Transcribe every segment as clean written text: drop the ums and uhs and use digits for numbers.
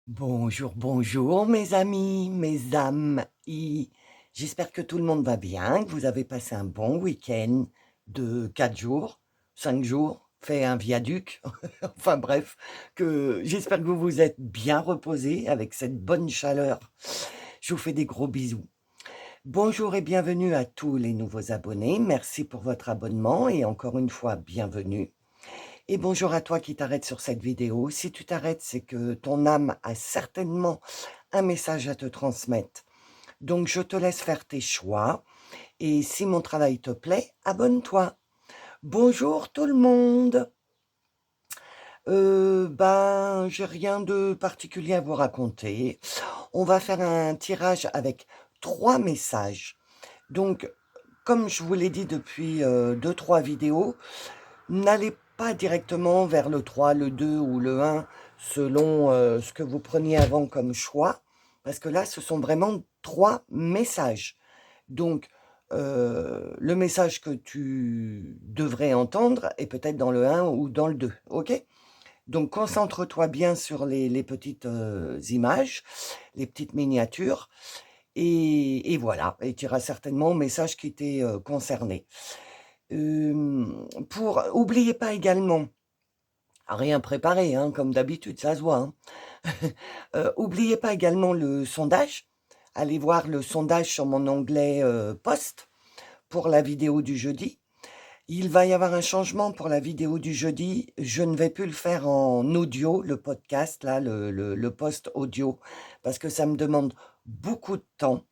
Bonjour, bonjour mes amis, mes âmes. J'espère que tout le monde va bien, que vous avez passé un bon week-end de 4 jours, 5 jours, fait un viaduc. Enfin bref, que j'espère que vous vous êtes bien reposés avec cette bonne chaleur. Je vous fais des gros bisous. Bonjour et bienvenue à tous les nouveaux abonnés. Merci pour votre abonnement et encore une fois, bienvenue. Et bonjour à toi qui t'arrêtes sur cette vidéo. Si tu t'arrêtes, c'est que ton âme a certainement un message à te transmettre. Donc, je te laisse faire tes choix. Et si mon travail te plaît, abonne-toi. Bonjour tout le monde. J'ai rien de particulier à vous raconter. On va faire un tirage avec 3 messages. Donc, comme je vous l'ai dit depuis 2-3 vidéos, n'allez pas directement vers le 3, le 2 ou le 1 selon ce que vous preniez avant comme choix, parce que là, ce sont vraiment 3 messages. Donc, le message que tu devrais entendre est peut-être dans le 1 ou dans le 2, ok? Donc, concentre-toi bien sur les petites images, les petites miniatures, et voilà, et tu auras certainement le message qui t'est concerné. Oubliez pas également, à rien préparer, hein, comme d'habitude, ça se voit, hein. Oubliez pas également le sondage. Allez voir le sondage sur mon onglet post pour la vidéo du jeudi. Il va y avoir un changement pour la vidéo du jeudi. Je ne vais plus le faire en audio, le podcast, là, le post audio, parce que ça me demande beaucoup de temps.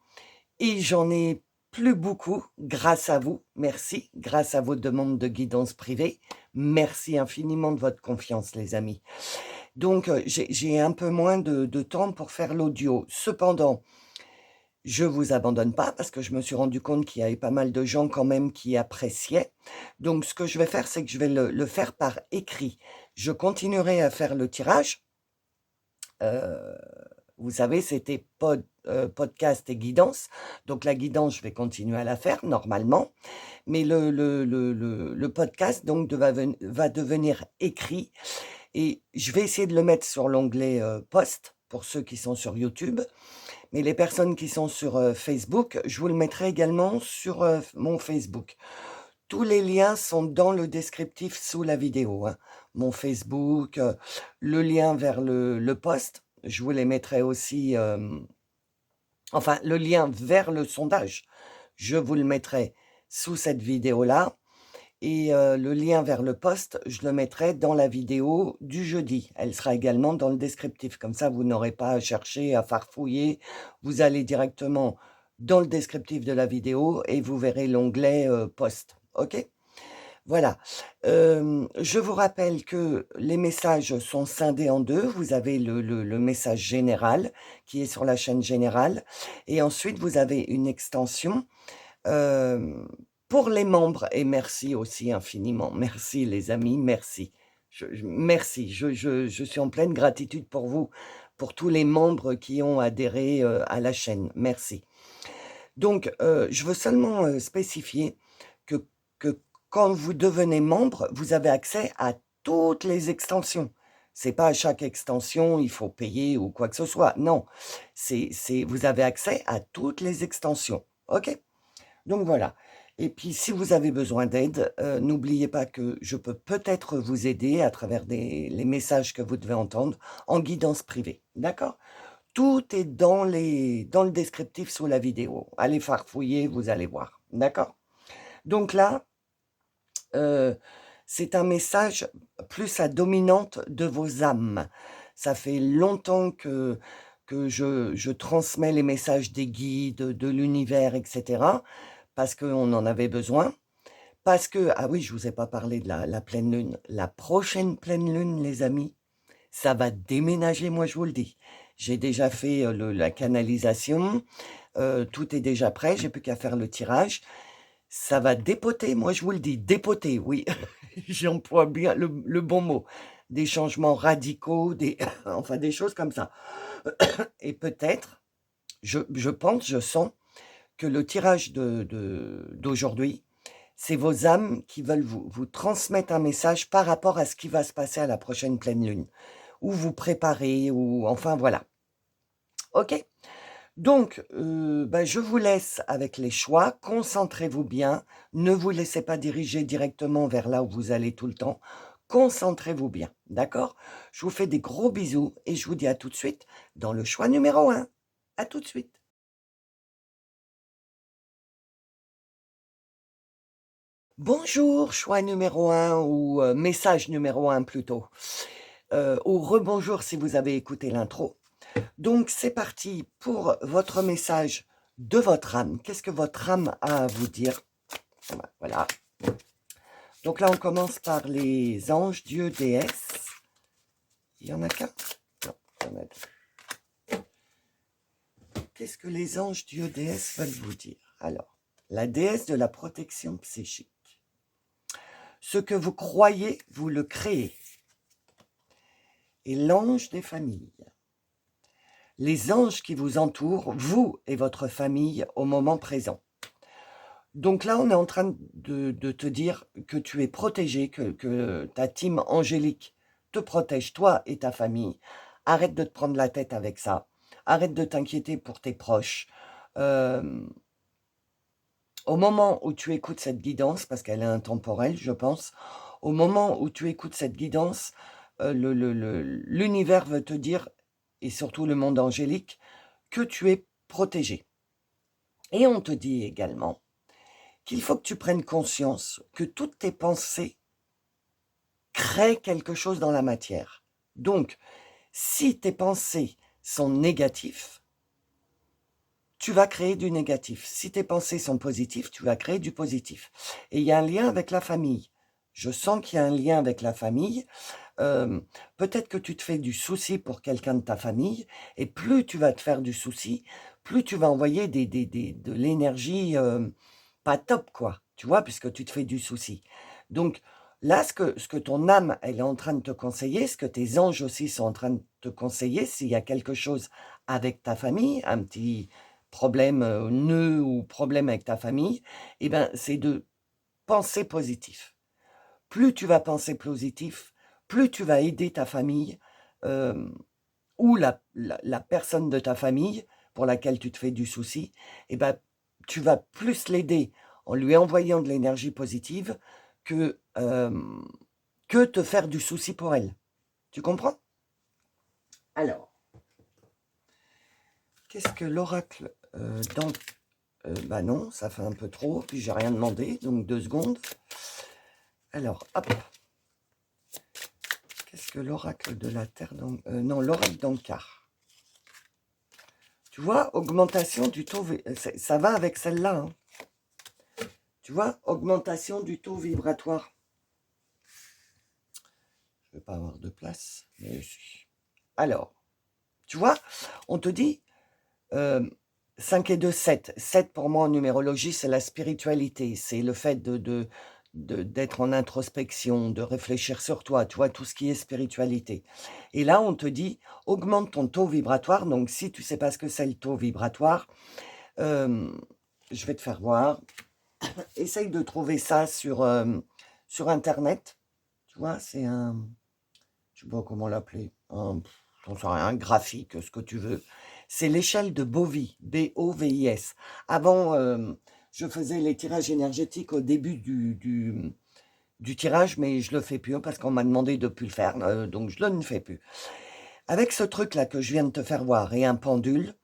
Et j'en ai plus beaucoup grâce à vous. Merci. Grâce à vos demandes de guidance privée. Merci infiniment de votre confiance, les amis. Donc, j'ai un peu moins de temps pour faire l'audio. Cependant, je vous abandonne pas parce que je me suis rendu compte qu'il y avait pas mal de gens quand même qui appréciaient. Donc, ce que je vais faire, c'est que je vais le faire par écrit. Je continuerai à faire le tirage. Euh, Vous savez, c'était podcast et guidance. Donc la guidance, je vais continuer à la faire normalement. Mais le podcast donc va devenir écrit. Et je vais essayer de le mettre sur l'onglet post pour ceux qui sont sur YouTube. Mais les personnes qui sont sur Facebook, je vous le mettrai également sur mon Facebook. Tous les liens sont dans le descriptif sous la vidéo, hein. Mon Facebook, le lien vers le post, je vous les mettrai aussi, enfin le lien vers le sondage, je vous le mettrai sous cette vidéo-là et le lien vers le post, je le mettrai dans la vidéo du jeudi. Elle sera également dans le descriptif, comme ça vous n'aurez pas à chercher, à farfouiller. Vous allez directement dans le descriptif de la vidéo et vous verrez l'onglet post. OK? Voilà. Je vous rappelle que les messages sont scindés en 2. Vous avez le message général qui est sur la chaîne générale et ensuite vous avez une extension, pour les membres et merci aussi infiniment. Merci les amis, merci. Merci, je suis en pleine gratitude pour vous, pour tous les membres qui ont adhéré, à la chaîne. Merci. Donc, je veux seulement, spécifier que quand vous devenez membre, vous avez accès à toutes les extensions. C'est pas à chaque extension, il faut payer ou quoi que ce soit. Non, vous avez accès à toutes les extensions. OK? Donc voilà. Et puis si vous avez besoin d'aide, n'oubliez pas que je peux peut-être vous aider à travers les messages que vous devez entendre en guidance privée. D'accord? Tout est dans le descriptif sous la vidéo. Allez farfouiller, vous allez voir. D'accord? Donc là, euh, c'est un message plus à dominante de vos âmes. Ça fait longtemps que je transmets les messages des guides, de l'univers, etc. Parce qu'on en avait besoin. Parce que, ah oui, je vous ai pas parlé de la pleine lune. La prochaine pleine lune, les amis, ça va déménager, moi je vous le dis. J'ai déjà fait la canalisation, tout est déjà prêt, j'ai plus qu'à faire le tirage. Ça va dépoter, moi je vous le dis, dépoter, oui, j'emploie bien le bon mot. Des changements radicaux, enfin des choses comme ça. Et peut-être, je pense, je sens que le tirage d'aujourd'hui, c'est vos âmes qui veulent vous transmettre un message par rapport à ce qui va se passer à la prochaine pleine lune. ou vous préparer, ou enfin voilà. OK? Donc, je vous laisse avec les choix. Concentrez-vous bien. Ne vous laissez pas diriger directement vers là où vous allez tout le temps. Concentrez-vous bien, d'accord? Je vous fais des gros bisous et je vous dis à tout de suite dans le choix numéro 1. À tout de suite. Bonjour, choix numéro 1 ou message numéro 1 plutôt, ou rebonjour si vous avez écouté l'intro. Donc c'est parti pour votre message de votre âme. Qu'est-ce que votre âme a à vous dire? Voilà. Donc là, on commence par les anges, dieux, déesses. Il y en a qu'un? Non, il y en a deux. Qu'est-ce que les anges, dieux, déesses veulent vous dire? Alors, la déesse de la protection psychique. Ce que vous croyez, vous le créez. Et l'ange des familles. Les anges qui vous entourent, vous et votre famille au moment présent. Donc là, on est en train de te dire que tu es protégé, que ta team angélique te protège, toi et ta famille. Arrête de te prendre la tête avec ça. Arrête de t'inquiéter pour tes proches. Au moment où tu écoutes cette guidance, parce qu'elle est intemporelle, je pense, au moment où tu écoutes cette guidance, l'univers veut te dire, et surtout le monde angélique, que tu es protégé. Et on te dit également qu'il faut que tu prennes conscience que toutes tes pensées créent quelque chose dans la matière. Donc, si tes pensées sont négatives, tu vas créer du négatif. Si tes pensées sont positives, tu vas créer du positif. Et il y a un lien avec la famille. Je sens qu'il y a un lien avec la famille. Peut-être que tu te fais du souci pour quelqu'un de ta famille, et plus tu vas te faire du souci, plus tu vas envoyer de l'énergie pas top, quoi, tu vois, puisque tu te fais du souci. Donc là, ce que ton âme, elle est en train de te conseiller, ce que tes anges aussi sont en train de te conseiller, s'il y a quelque chose avec ta famille, un petit problème, nœud ou problème avec ta famille, eh ben, c'est de penser positif. Plus tu vas penser positif, plus tu vas aider ta famille ou la personne de ta famille pour laquelle tu te fais du souci, eh ben, tu vas plus l'aider en lui envoyant de l'énergie positive que te faire du souci pour elle. Tu comprends? Alors, qu'est-ce que l'oracle dans... bah non, ça fait un peu trop, puis j'ai rien demandé, donc 2 secondes. Alors, hop. Qu'est-ce que l'oracle de la Terre non, l'oracle d'Ankar. Tu vois, augmentation du taux... Ça va avec celle-là. Hein. Tu vois, augmentation du taux vibratoire. Je ne vais pas avoir de place. Mais alors, tu vois, on te dit 5 et 2, 7. 7 pour moi en numérologie, c'est la spiritualité. C'est le fait d'être en introspection, de réfléchir sur toi, tu vois, tout ce qui est spiritualité. Et là, on te dit, augmente ton taux vibratoire. Donc, si tu ne sais pas ce que c'est le taux vibratoire, je vais te faire voir. Essaye de trouver ça sur Internet. Tu vois, c'est un... Je ne sais pas comment l'appeler. Un graphique, ce que tu veux. C'est l'échelle de Bovie, B-O-V-I-S. Avant, je faisais les tirages énergétiques au début du tirage, mais je ne le fais plus parce qu'on m'a demandé de ne plus le faire, donc je ne le fais plus. Avec ce truc-là que je viens de te faire voir et un pendule,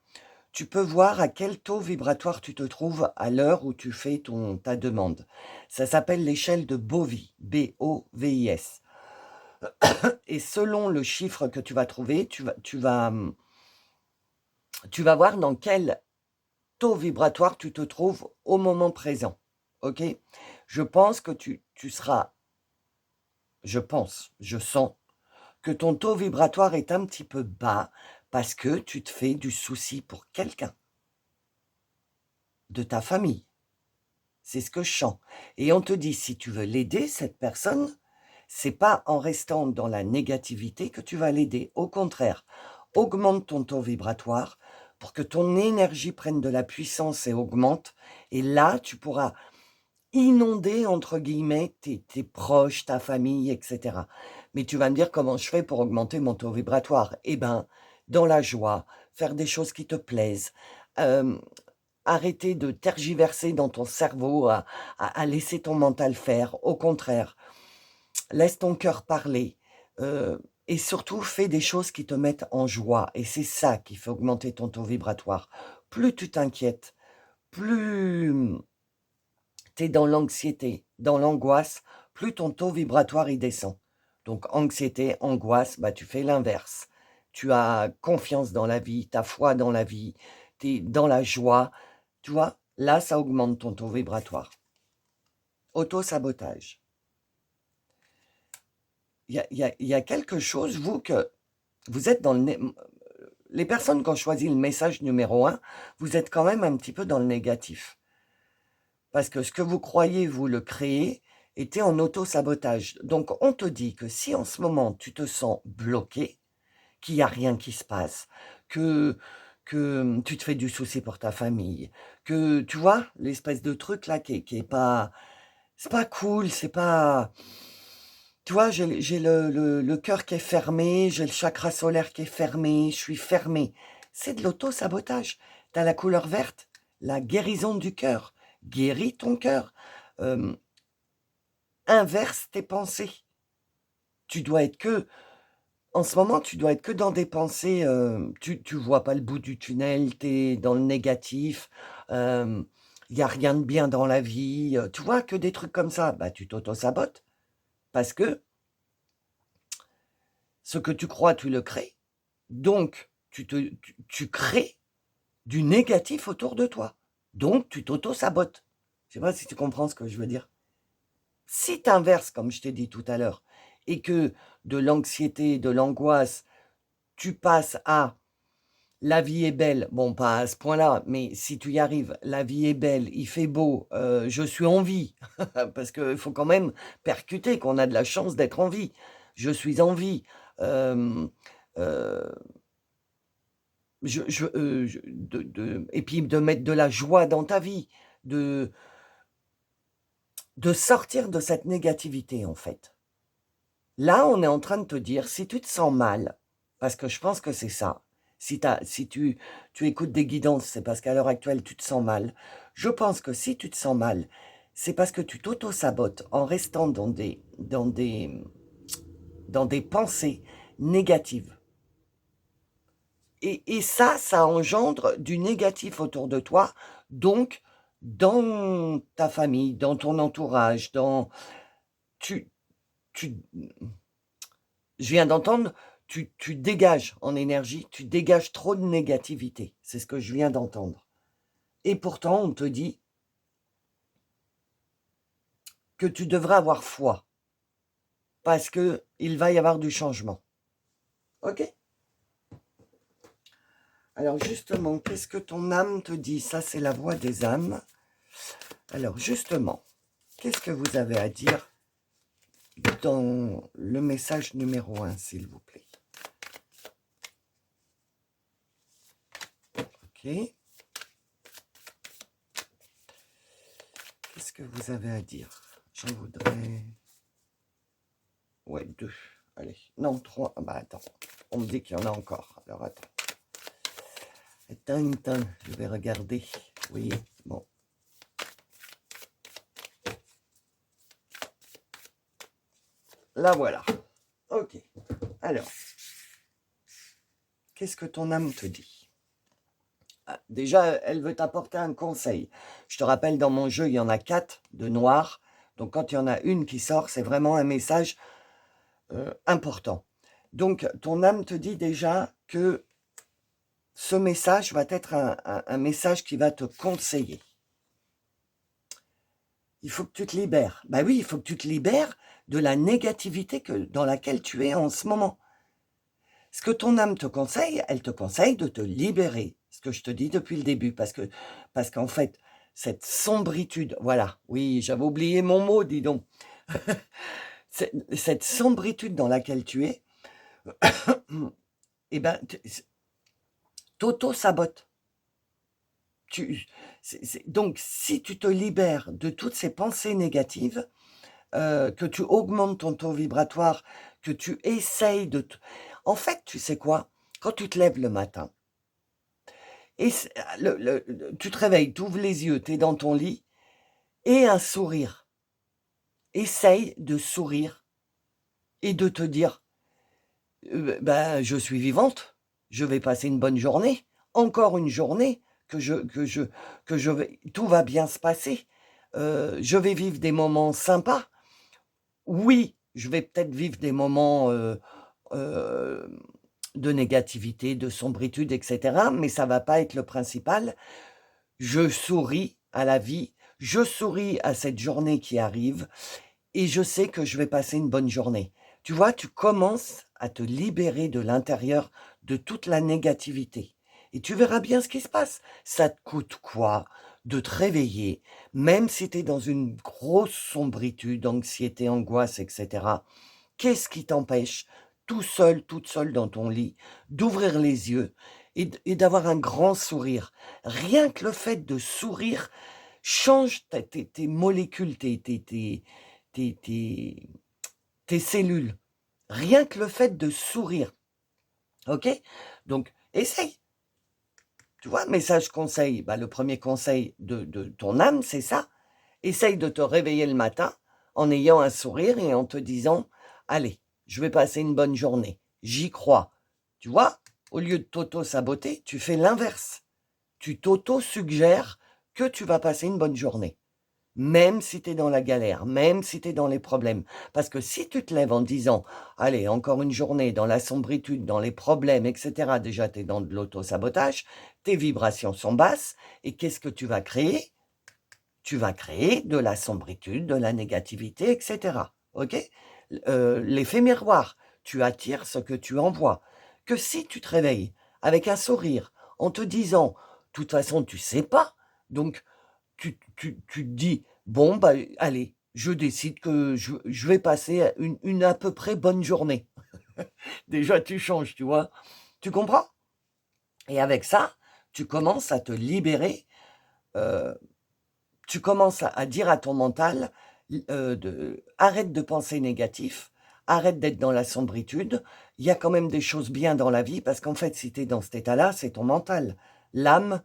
tu peux voir à quel taux vibratoire tu te trouves à l'heure où tu fais ta demande. Ça s'appelle l'échelle de Bovie, B-O-V-I-S. Et selon le chiffre que tu vas trouver, tu vas voir dans quel taux vibratoire tu te trouves au moment présent. Ok? Je pense que tu seras, je sens que ton taux vibratoire est un petit peu bas parce que tu te fais du souci pour quelqu'un de ta famille. C'est ce que je sens. Et on te dit, si tu veux l'aider, cette personne, c'est pas en restant dans la négativité que tu vas l'aider. Au contraire, augmente ton taux vibratoire pour que ton énergie prenne de la puissance et augmente. Et là, tu pourras inonder, entre guillemets, tes proches, ta famille, etc. Mais tu vas me dire comment je fais pour augmenter mon taux vibratoire? Eh ben, dans la joie, faire des choses qui te plaisent, hem, arrêter de tergiverser dans ton cerveau à laisser ton mental faire. Au contraire, laisse ton cœur parler, et surtout fais des choses qui te mettent en joie et c'est ça qui fait augmenter ton taux vibratoire. Plus tu t'inquiètes, plus, tu es dans l'anxiété, dans l'angoisse, plus ton taux vibratoire il descend. Donc anxiété, angoisse, bah, tu fais l'inverse. Tu as confiance dans la vie, tu as foi dans la vie, tu es dans la joie, tu vois? Là, ça augmente ton taux vibratoire. Auto-sabotage. Il y a quelque chose, vous, que vous êtes dans le les personnes qui ont choisi le message numéro un, vous êtes quand même un petit peu dans le négatif. Parce que ce que vous croyez, vous le créez, était en auto-sabotage. Donc on te dit que si en ce moment tu te sens bloqué, qu'il y a rien qui se passe, que tu te fais du souci pour ta famille, que tu vois l'espèce de truc là qui est pas c'est pas cool, c'est pas tu vois, j'ai le cœur qui est fermé, j'ai le chakra solaire qui est fermé, je suis fermé. C'est de l'auto-sabotage. Tu as la couleur verte, la guérison du cœur. Guéris ton cœur. Hem, inverse tes pensées. Tu dois être que en ce moment, tu dois être que dans des pensées, tu vois pas le bout du tunnel, tu es dans le négatif, il y a rien de bien dans la vie, tu vois que des trucs comme ça. Bah, tu t'auto-sabotes parce que ce que tu crois, tu le crées. Donc, tu crées du négatif autour de toi. Donc, tu t'auto-sabotes. Je sais pas si tu comprends ce que je veux dire. Si tu inverses, comme je t'ai dit tout à l'heure, et que de l'anxiété, de l'angoisse, tu passes à la vie est belle, bon, pas à ce point-là, mais si tu y arrives, la vie est belle, il fait beau, je suis en vie, parce qu'il faut quand même percuter qu'on a de la chance d'être en vie. Je suis en vie, hem, heu et puis de mettre de la joie dans ta vie, de sortir de cette négativité, en fait. Là, on est en train de te dire, si tu te sens mal, parce que je pense que c'est ça, si tu écoutes des guidances, c'est parce qu'à l'heure actuelle, tu te sens mal. Je pense que si tu te sens mal, c'est parce que tu t'auto-sabotes en restant dans des pensées négatives. Et ça engendre du négatif autour de toi, donc dans ta famille, dans ton entourage, tu tu je viens d'entendre, tu dégages en énergie, tu dégages trop de négativité. C'est ce que je viens d'entendre. Et pourtant, on te dit que tu devrais avoir foi, parce que il va y avoir du changement. OK? Alors justement, qu'est-ce que ton âme te dit? Ça, c'est la voix des âmes. Alors justement, qu'est-ce que vous avez à dire dans le message numéro un, s'il vous plaît? OK. Qu'est-ce que vous avez à dire? J'en voudrais... Ouais, 2. Allez. Non, 3. Ah bah attends. On me dit qu'il y en a encore. Alors attends. Attends, je vais regarder. Oui, bon. Là voilà. Ok. Alors, qu'est-ce que ton âme te dit? Ah, déjà, elle veut t'apporter un conseil. Je te rappelle, dans mon jeu, il y en a 4 de noir. Donc quand il y en a une qui sort, c'est vraiment un message important. Donc ton âme te dit déjà que ce message va être un message qui va te conseiller. Il faut que tu te libères. Ben oui, il faut que tu te libères de la négativité dans laquelle tu es en ce moment. Ce que ton âme te conseille, elle te conseille de te libérer. Ce que je te dis depuis le début, parce qu'en fait, cette sombritude, voilà, oui, j'avais oublié mon mot, dis donc. Cette sombritude dans laquelle tu es, eh ben, t'auto-sabote. Donc, si tu te libères de toutes ces pensées négatives, que tu augmentes ton taux vibratoire, que tu essayes En fait, tu sais quoi? Quand tu te lèves le matin, et tu te réveilles, tu ouvres les yeux, tu es dans ton lit, et un sourire. Essaye de sourire et de te dire, ben, je suis vivante, je vais passer une bonne journée, encore une journée, tout va bien se passer. Je vais vivre des moments sympas. Oui, je vais peut-être vivre des moments de négativité, de sombritude, etc. Mais ça va pas être le principal. Je souris à la vie, je souris à cette journée qui arrive et je sais que je vais passer une bonne journée. Tu vois, tu commences à te libérer de l'intérieur de toute la négativité. Et tu verras bien ce qui se passe. Ça te coûte quoi de te réveiller, même si tu es dans une grosse sombritude, anxiété, angoisse, etc. Qu'est-ce qui t'empêche, tout seul, toute seule dans ton lit, d'ouvrir les yeux et d'avoir un grand sourire? Rien que le fait de sourire change tes molécules, tes cellules. Rien que le fait de sourire. Ok? Donc, essaye. Tu vois, message conseil. Bah, le premier conseil de ton âme, c'est ça. Essaye de te réveiller le matin en ayant un sourire et en te disant, allez, je vais passer une bonne journée. J'y crois. Tu vois, au lieu de t'auto-saboter, tu fais l'inverse. Tu t'auto-suggères que tu vas passer une bonne journée. Même si tu es dans la galère, même si tu es dans les problèmes. Parce que si tu te lèves en disant, allez, encore une journée dans la sombritude, dans les problèmes, etc., déjà tu es dans de l'auto-sabotage, tes vibrations sont basses, et qu'est-ce que tu vas créer? Tu vas créer de la sombritude, de la négativité, etc. Ok? L'effet miroir, tu attires ce que tu envoies. Que si tu te réveilles avec un sourire, en te disant, de toute façon, tu sais pas, donc tu te dis, bon, bah, allez, je décide que je vais passer une à peu près bonne journée. Déjà, tu changes, tu vois. Tu comprends? Et avec ça, tu commences à te libérer, euh, tu commences à dire à ton mental, arrête de penser négatif, arrête d'être dans la sombritude, il y a quand même des choses bien dans la vie, parce qu'en fait, si tu es dans cet état-là, c'est ton mental. L'âme,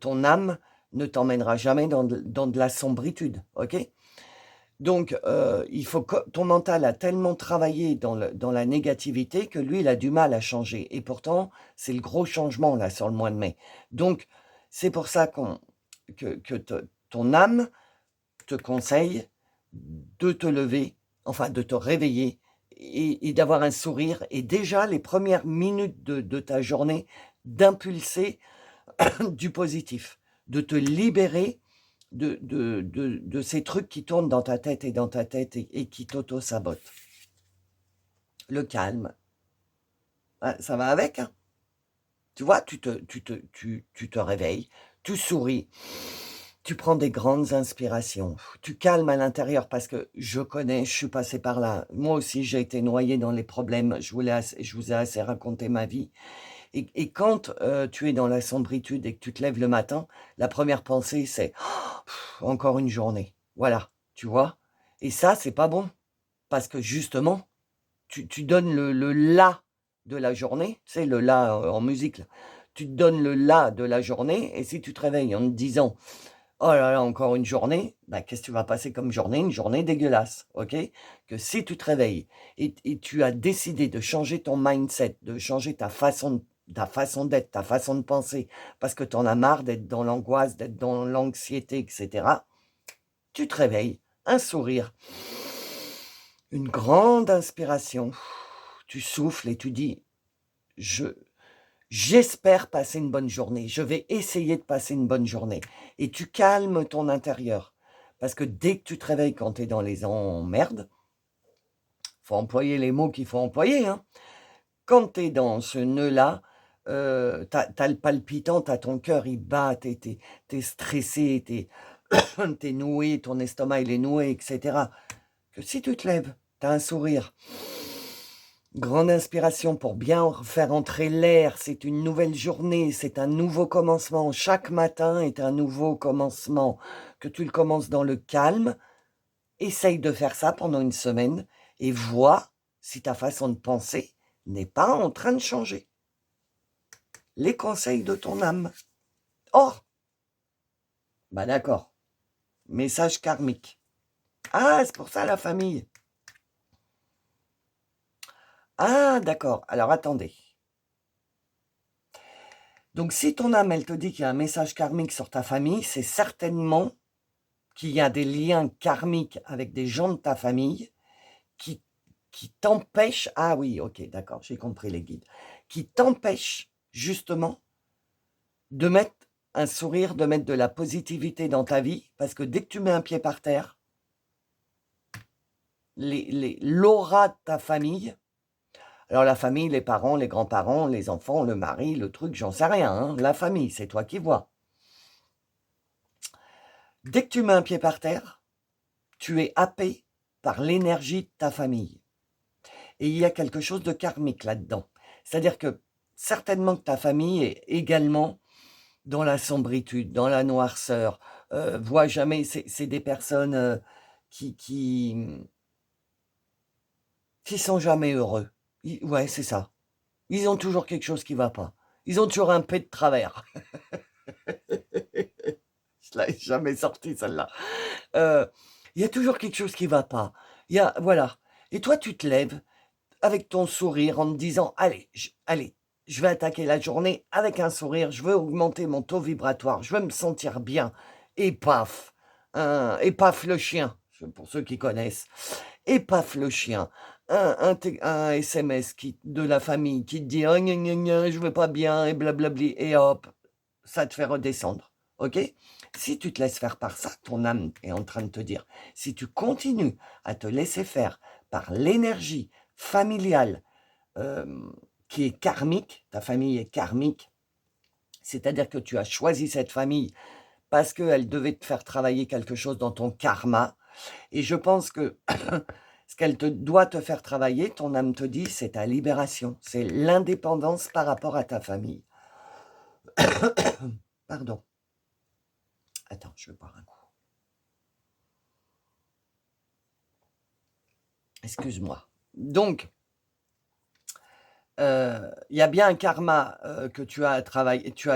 ton âme ne t'emmènera jamais dans de la sombritude, ok? Donc, il faut que ton mental a tellement travaillé dans la négativité que lui, il a du mal à changer. Et pourtant, c'est le gros changement là sur le mois de mai. Donc, c'est pour ça que ton âme te conseille de te lever, enfin de te réveiller et d'avoir un sourire. Et déjà, les premières minutes de ta journée, d'impulser du positif, de te libérer de ces trucs qui tournent dans ta tête et qui t'auto-sabotent. Le calme, hein, ça va avec, hein. Tu vois, tu te réveilles, tu souris, tu prends des grandes inspirations, tu calmes à l'intérieur parce que je connais, je suis passé par là. Moi aussi, j'ai été noyé dans les problèmes, je vous ai assez raconté ma vie. Et quand tu es dans la sombritude et que tu te lèves le matin, la première pensée, c'est encore une journée. Voilà, tu vois. Et ça, c'est pas bon. Parce que justement, tu donnes le la de la journée. Tu sais, le la en musique, là. Tu te donnes le la de la journée. Et si tu te réveilles en te disant, oh là là, encore une journée, bah, qu'est-ce que tu vas passer comme journée? Une journée dégueulasse, ok? Que si tu te réveilles et tu as décidé de changer ton mindset, de changer ta façon d'être, ta façon de penser, parce que tu en as marre d'être dans l'angoisse, d'être dans l'anxiété, etc., tu te réveilles, un sourire, une grande inspiration, tu souffles et tu dis, j'espère passer une bonne journée, je vais essayer de passer une bonne journée. Et tu calmes ton intérieur. Parce que dès que tu te réveilles quand tu es dans les emmerdes, faut employer les mots qu'il faut employer, hein. Quand tu es dans ce nœud-là, t'as le palpitant, t'as ton cœur, il bat, t'es stressé, t'es noué, ton estomac il est noué, etc. Que si tu te lèves, t'as un sourire, Grande inspiration pour bien faire entrer l'air. C'est une nouvelle journée, c'est un nouveau commencement. Chaque matin est un nouveau commencement. Que tu le commences dans le calme, essaye de faire ça pendant une semaine et vois si ta façon de penser n'est pas en train de changer. Les conseils de ton âme. Oh, bah d'accord. Message karmique. Ah, c'est pour ça la famille. Ah, d'accord. Alors attendez. Donc si ton âme, elle te dit qu'il y a un message karmique sur ta famille, c'est certainement qu'il y a des liens karmiques avec des gens de ta famille qui, qui t'empêchent, ah oui, ok, d'accord, j'ai compris les guides, qui t'empêchent justement de mettre un sourire, de mettre de la positivité dans ta vie, parce que dès que tu mets un pied par terre, l'aura de ta famille, alors la famille, les parents, les grands-parents, les enfants, le mari, le truc, j'en sais rien, hein, la famille, c'est toi qui vois. Dès que tu mets un pied par terre, tu es happé par l'énergie de ta famille. Et il y a quelque chose de karmique là-dedans. C'est-à-dire que certainement que ta famille est également dans la sombritude, dans la noirceur, voit jamais, c'est des personnes qui sont jamais heureux. Ouais, c'est ça. Ils ont toujours quelque chose qui va pas. Ils ont toujours un pet de travers. Je l'avais jamais sorti celle-là. Il y a toujours quelque chose qui va pas. Voilà. Et toi, tu te lèves avec ton sourire en te disant, allez, je vais attaquer la journée avec un sourire, je veux augmenter mon taux vibratoire, je veux me sentir bien. Et paf, et paf le chien, pour ceux qui connaissent, et paf le chien, un SMS de la famille qui te dit, oh, gna, gna, gna, je vais pas bien, et blablabli, et hop, ça te fait redescendre. Ok? Si tu te laisses faire par ça, ton âme est en train de te dire, si tu continues à te laisser faire par l'énergie familiale qui est karmique, ta famille est karmique, c'est-à-dire que tu as choisi cette famille parce qu'elle devait te faire travailler quelque chose dans ton karma, et je pense que ce qu'elle doit te faire travailler, ton âme te dit, c'est ta libération, c'est l'indépendance par rapport à ta famille. Pardon. Attends, je vais boire un coup. Excuse-moi. Donc, il y a bien un karma que tu as travaillé, tu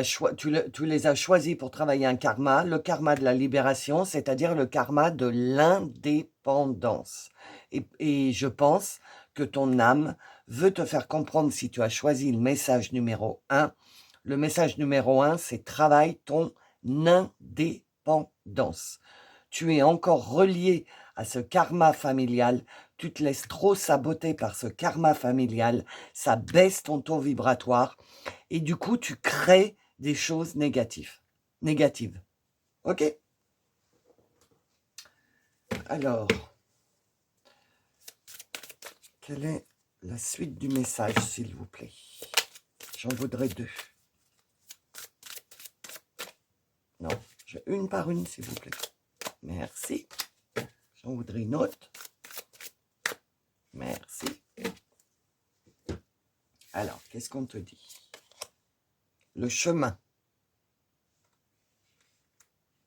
les as choisis pour travailler un karma, le karma de la libération, c'est-à-dire le karma de l'indépendance. Et je pense que ton âme veut te faire comprendre, si tu as choisi le message numéro 1, le message numéro 1, c'est travaille ton indépendance. Tu es encore relié à ce karma familial, tu te laisses trop saboter par ce karma familial, ça baisse ton taux vibratoire et du coup, tu crées des choses négatives. Ok? Alors, quelle est la suite du message, s'il vous plaît? J'en voudrais 2. Non, une par une, s'il vous plaît. Merci. J'en voudrais une autre. Merci. Alors, qu'est-ce qu'on te dit? Le chemin.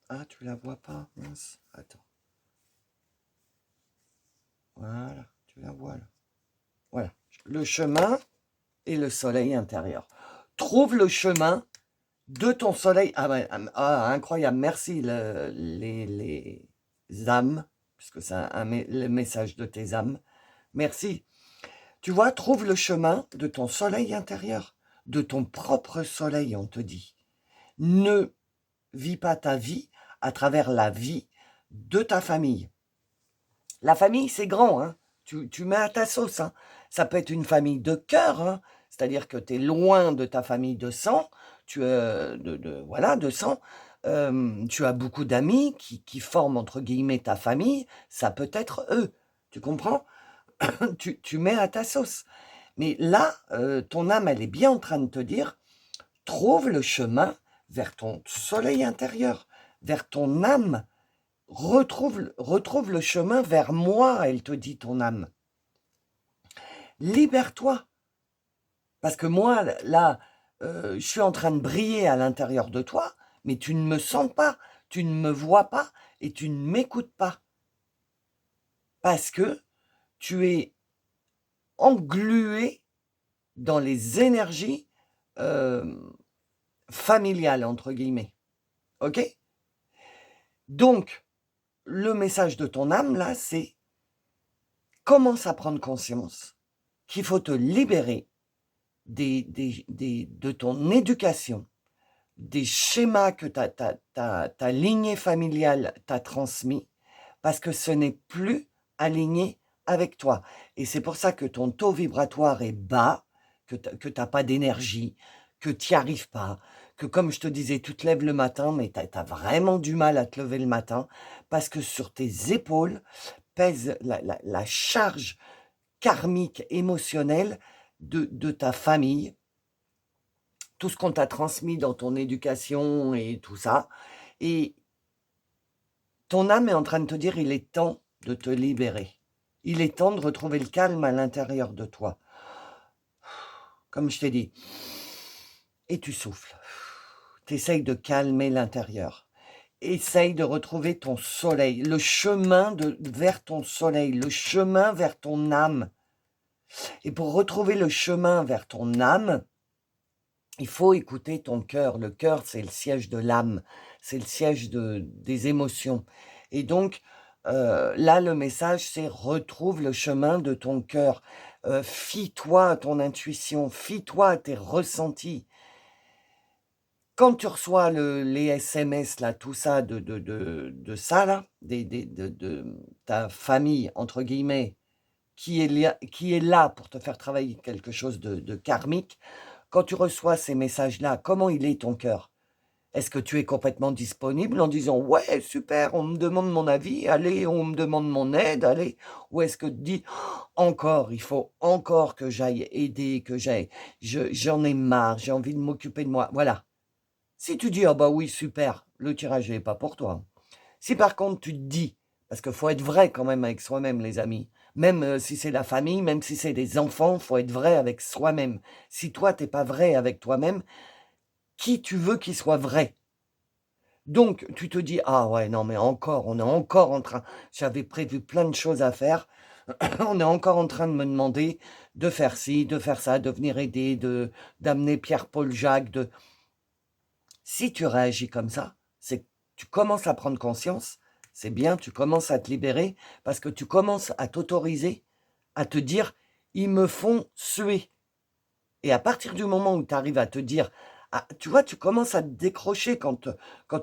Ah, tu la vois pas? Mince. Attends. Voilà, tu la vois là. Voilà. Le chemin et le soleil intérieur. Trouve le chemin de ton soleil. Ah, ben, incroyable. Merci les âmes, puisque c'est le message de tes âmes. Merci. Tu vois, trouve le chemin de ton soleil intérieur, de ton propre soleil, on te dit. Ne vis pas ta vie à travers la vie de ta famille. La famille, c'est grand, hein. Tu mets à ta sauce, hein. Ça peut être une famille de cœur, hein. C'est-à-dire que tu es loin de ta famille de sang, de sang. Tu as beaucoup d'amis qui forment, entre guillemets, ta famille. Ça peut être eux, tu comprends? Tu mets à ta sauce. Mais là, ton âme, elle est bien en train de te dire, trouve le chemin vers ton soleil intérieur, vers ton âme. Retrouve le chemin vers moi, elle te dit, ton âme. libère-toi. Parce que moi, là, je suis en train de briller à l'intérieur de toi, mais tu ne me sens pas, tu ne me vois pas et tu ne m'écoutes pas. Parce que tu es englué dans les énergies familiales, entre guillemets. OK? Donc, le message de ton âme, là, c'est commence à prendre conscience qu'il faut te libérer de ton éducation, des schémas que ta lignée familiale t'a transmis, parce que ce n'est plus aligné avec toi. Et c'est pour ça que ton taux vibratoire est bas, que tu n'as pas d'énergie, que tu n'y arrives pas, que comme je te disais, tu te lèves le matin, mais tu as vraiment du mal à te lever le matin, parce que sur tes épaules pèse la charge karmique, émotionnelle de ta famille, tout ce qu'on t'a transmis dans ton éducation et tout ça. Et ton âme est en train de te dire, il est temps de te libérer. Il est temps de retrouver le calme à l'intérieur de toi. Comme je t'ai dit. Et tu souffles. Tu essayes de calmer l'intérieur. Essaye de retrouver ton soleil, le chemin vers ton soleil, le chemin vers ton âme. Et pour retrouver le chemin vers ton âme, il faut écouter ton cœur. Le cœur, c'est le siège de l'âme, c'est le siège des émotions. Et donc, là, le message, c'est retrouve le chemin de ton cœur. Fie-toi à ton intuition, fie-toi à tes ressentis. Quand tu reçois les SMS, là, tout ça, de ça, là, de ta famille, entre guillemets, qui est là pour te faire travailler quelque chose de karmique, quand tu reçois ces messages-là, comment il est ton cœur? Est-ce que tu es complètement disponible en disant « Ouais, super, on me demande mon avis, allez, on me demande mon aide, allez » ou est-ce que tu dis « Encore, il faut encore que j'aille aider, j'en ai marre, j'ai envie de m'occuper de moi. » Voilà. Si tu dis « Ah bah oui, super, le tirage n'est pas pour toi. » Si par contre tu te dis, parce qu'il faut être vrai quand même avec soi-même, les amis, même si c'est la famille, même si c'est des enfants, il faut être vrai avec soi-même. Si toi, tu n'es pas vrai avec toi-même, qui tu veux qu'il soit vrai? Donc, tu te dis, ah ouais, non, mais encore, on est encore en train, j'avais prévu plein de choses à faire, on est encore en train de me demander de faire ci, de faire ça, de venir aider, d'amener Pierre, Paul, Jacques, Si tu réagis comme ça, c'est que tu commences à prendre conscience, c'est bien, tu commences à te libérer, parce que tu commences à t'autoriser, à te dire, ils me font suer. Et à partir du moment où tu arrives à te dire, ah, tu vois, tu commences à te décrocher quand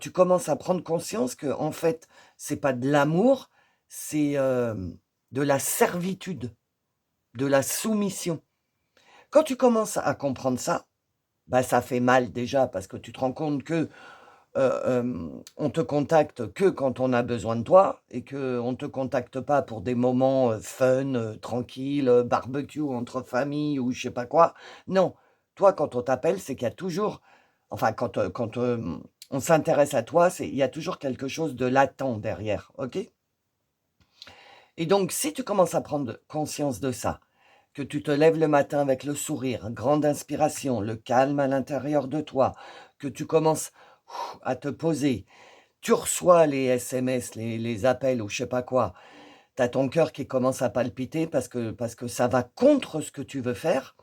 tu commences à prendre conscience que, en fait, c'est pas de l'amour, c'est de la servitude, de la soumission. Quand tu commences à comprendre ça, bah, ça fait mal déjà parce que tu te rends compte que on te contacte que quand on a besoin de toi et qu'on ne te contacte pas pour des moments fun, tranquilles, barbecue entre familles ou je sais pas quoi. Non, toi, quand on t'appelle, c'est qu'il y a toujours, enfin, quand on s'intéresse à toi, il y a toujours quelque chose de latent derrière, ok? Et donc, si tu commences à prendre conscience de ça, que tu te lèves le matin avec le sourire, grande inspiration, le calme à l'intérieur de toi, que tu commences à te poser, tu reçois les SMS, les appels ou je sais pas quoi, tu as ton cœur qui commence à palpiter parce que ça va contre ce que tu veux faire.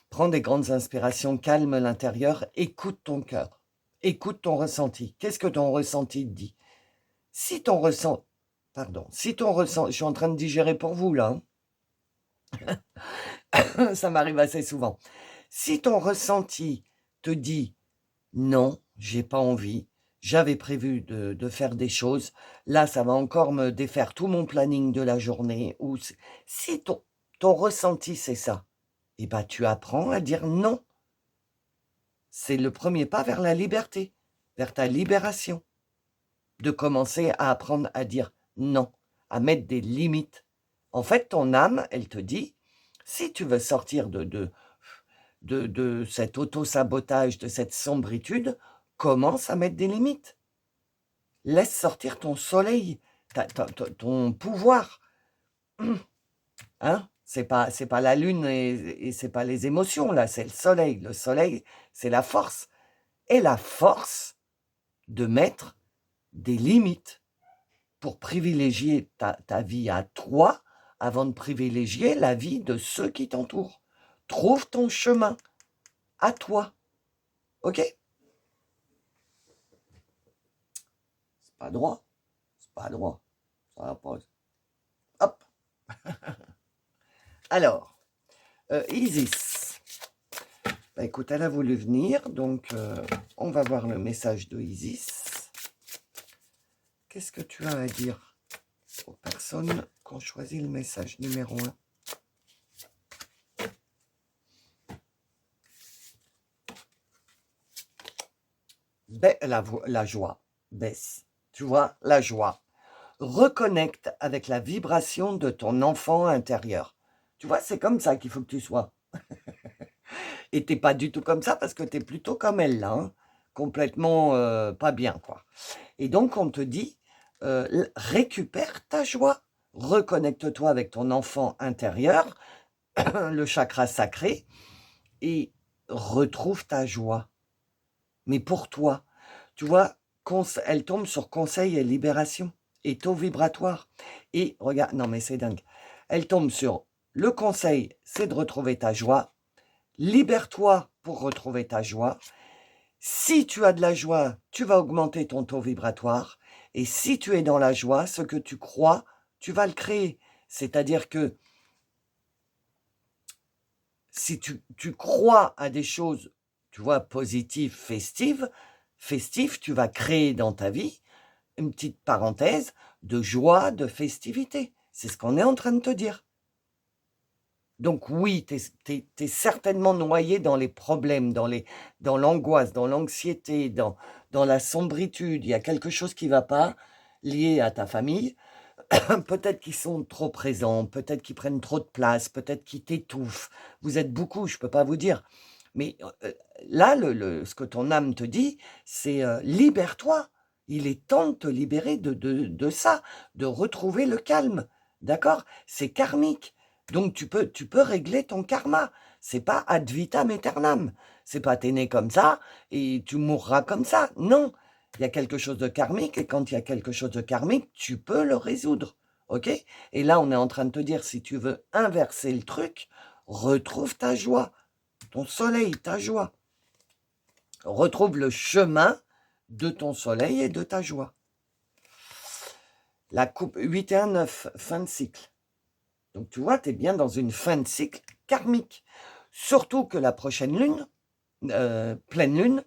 Prends des grandes inspirations, calme l'intérieur, écoute ton cœur, écoute ton ressenti. Qu'est-ce que ton ressenti te dit? Si ton ressenti, je suis en train de digérer pour vous là, hein. Ça m'arrive assez souvent. Si ton ressenti te dit non, j'ai pas envie, j'avais prévu de faire des choses, là ça va encore me défaire tout mon planning de la journée, ou si ton ressenti c'est ça, eh ben tu apprends à dire non. C'est le premier pas vers la liberté, vers ta libération, de commencer à apprendre à dire non, à mettre des limites. En fait, ton âme, elle te dit, si tu veux sortir de cet auto-sabotage, de cette sombritude, commence à mettre des limites. Laisse sortir ton soleil, ton pouvoir. Hein? C'est pas la lune et c'est pas les émotions, là, c'est le soleil. Le soleil, c'est la force. Et la force de mettre des limites pour privilégier ta vie à toi avant de privilégier la vie de ceux qui t'entourent. Trouve ton chemin à toi. OK? C'est pas droit. C'est pas droit. Ça va pas. Hop. Alors, Isis. Bah, écoute, elle a voulu venir, donc on va voir le message de Isis. Qu'est-ce que tu as à dire aux personnes qui ont choisi le message numéro 1? La joie baisse. Tu vois, la joie. Reconnecte avec la vibration de ton enfant intérieur. Tu vois, c'est comme ça qu'il faut que tu sois. Et t'es pas du tout comme ça parce que tu es plutôt comme elle, là. Hein, complètement pas bien, quoi. Et donc, on te dit, récupère ta joie. Reconnecte-toi avec ton enfant intérieur, le chakra sacré, et retrouve ta joie. Mais pour toi, tu vois, elle tombe sur conseil et libération, et taux vibratoire. Et regarde, non mais c'est dingue. Elle tombe sur le conseil, c'est de retrouver ta joie. Libère-toi pour retrouver ta joie. Si tu as de la joie, tu vas augmenter ton taux vibratoire. Et si tu es dans la joie, ce que tu crois, tu vas le créer. C'est-à-dire que si tu crois à des choses, tu vois, positives, festives, tu vas créer dans ta vie une petite parenthèse de joie, de festivité. C'est ce qu'on est en train de te dire. Donc oui, tu es certainement noyé dans les problèmes, dans l'angoisse, dans l'anxiété, dans la sombritude. Il y a quelque chose qui ne va pas lié à ta famille. Peut-être qu'ils sont trop présents, peut-être qu'ils prennent trop de place, peut-être qu'ils t'étouffent. Vous êtes beaucoup, je ne peux pas vous dire. Mais là, ce que ton âme te dit, c'est libère-toi. Il est temps de te libérer de ça, de retrouver le calme. D'accord? C'est karmique. Donc tu peux régler ton karma. C'est pas ad vitam aeternam. C'est pas t'es né comme ça et tu mourras comme ça. Non. Il y a quelque chose de karmique et quand il y a quelque chose de karmique, tu peux le résoudre. OK? Et là, on est en train de te dire, si tu veux inverser le truc, retrouve ta joie, ton soleil, ta joie. Retrouve le chemin de ton soleil et de ta joie. La coupe 8 et 1, 9, fin de cycle. Donc tu vois, tu es bien dans une fin de cycle karmique. Surtout que la prochaine lune, pleine lune,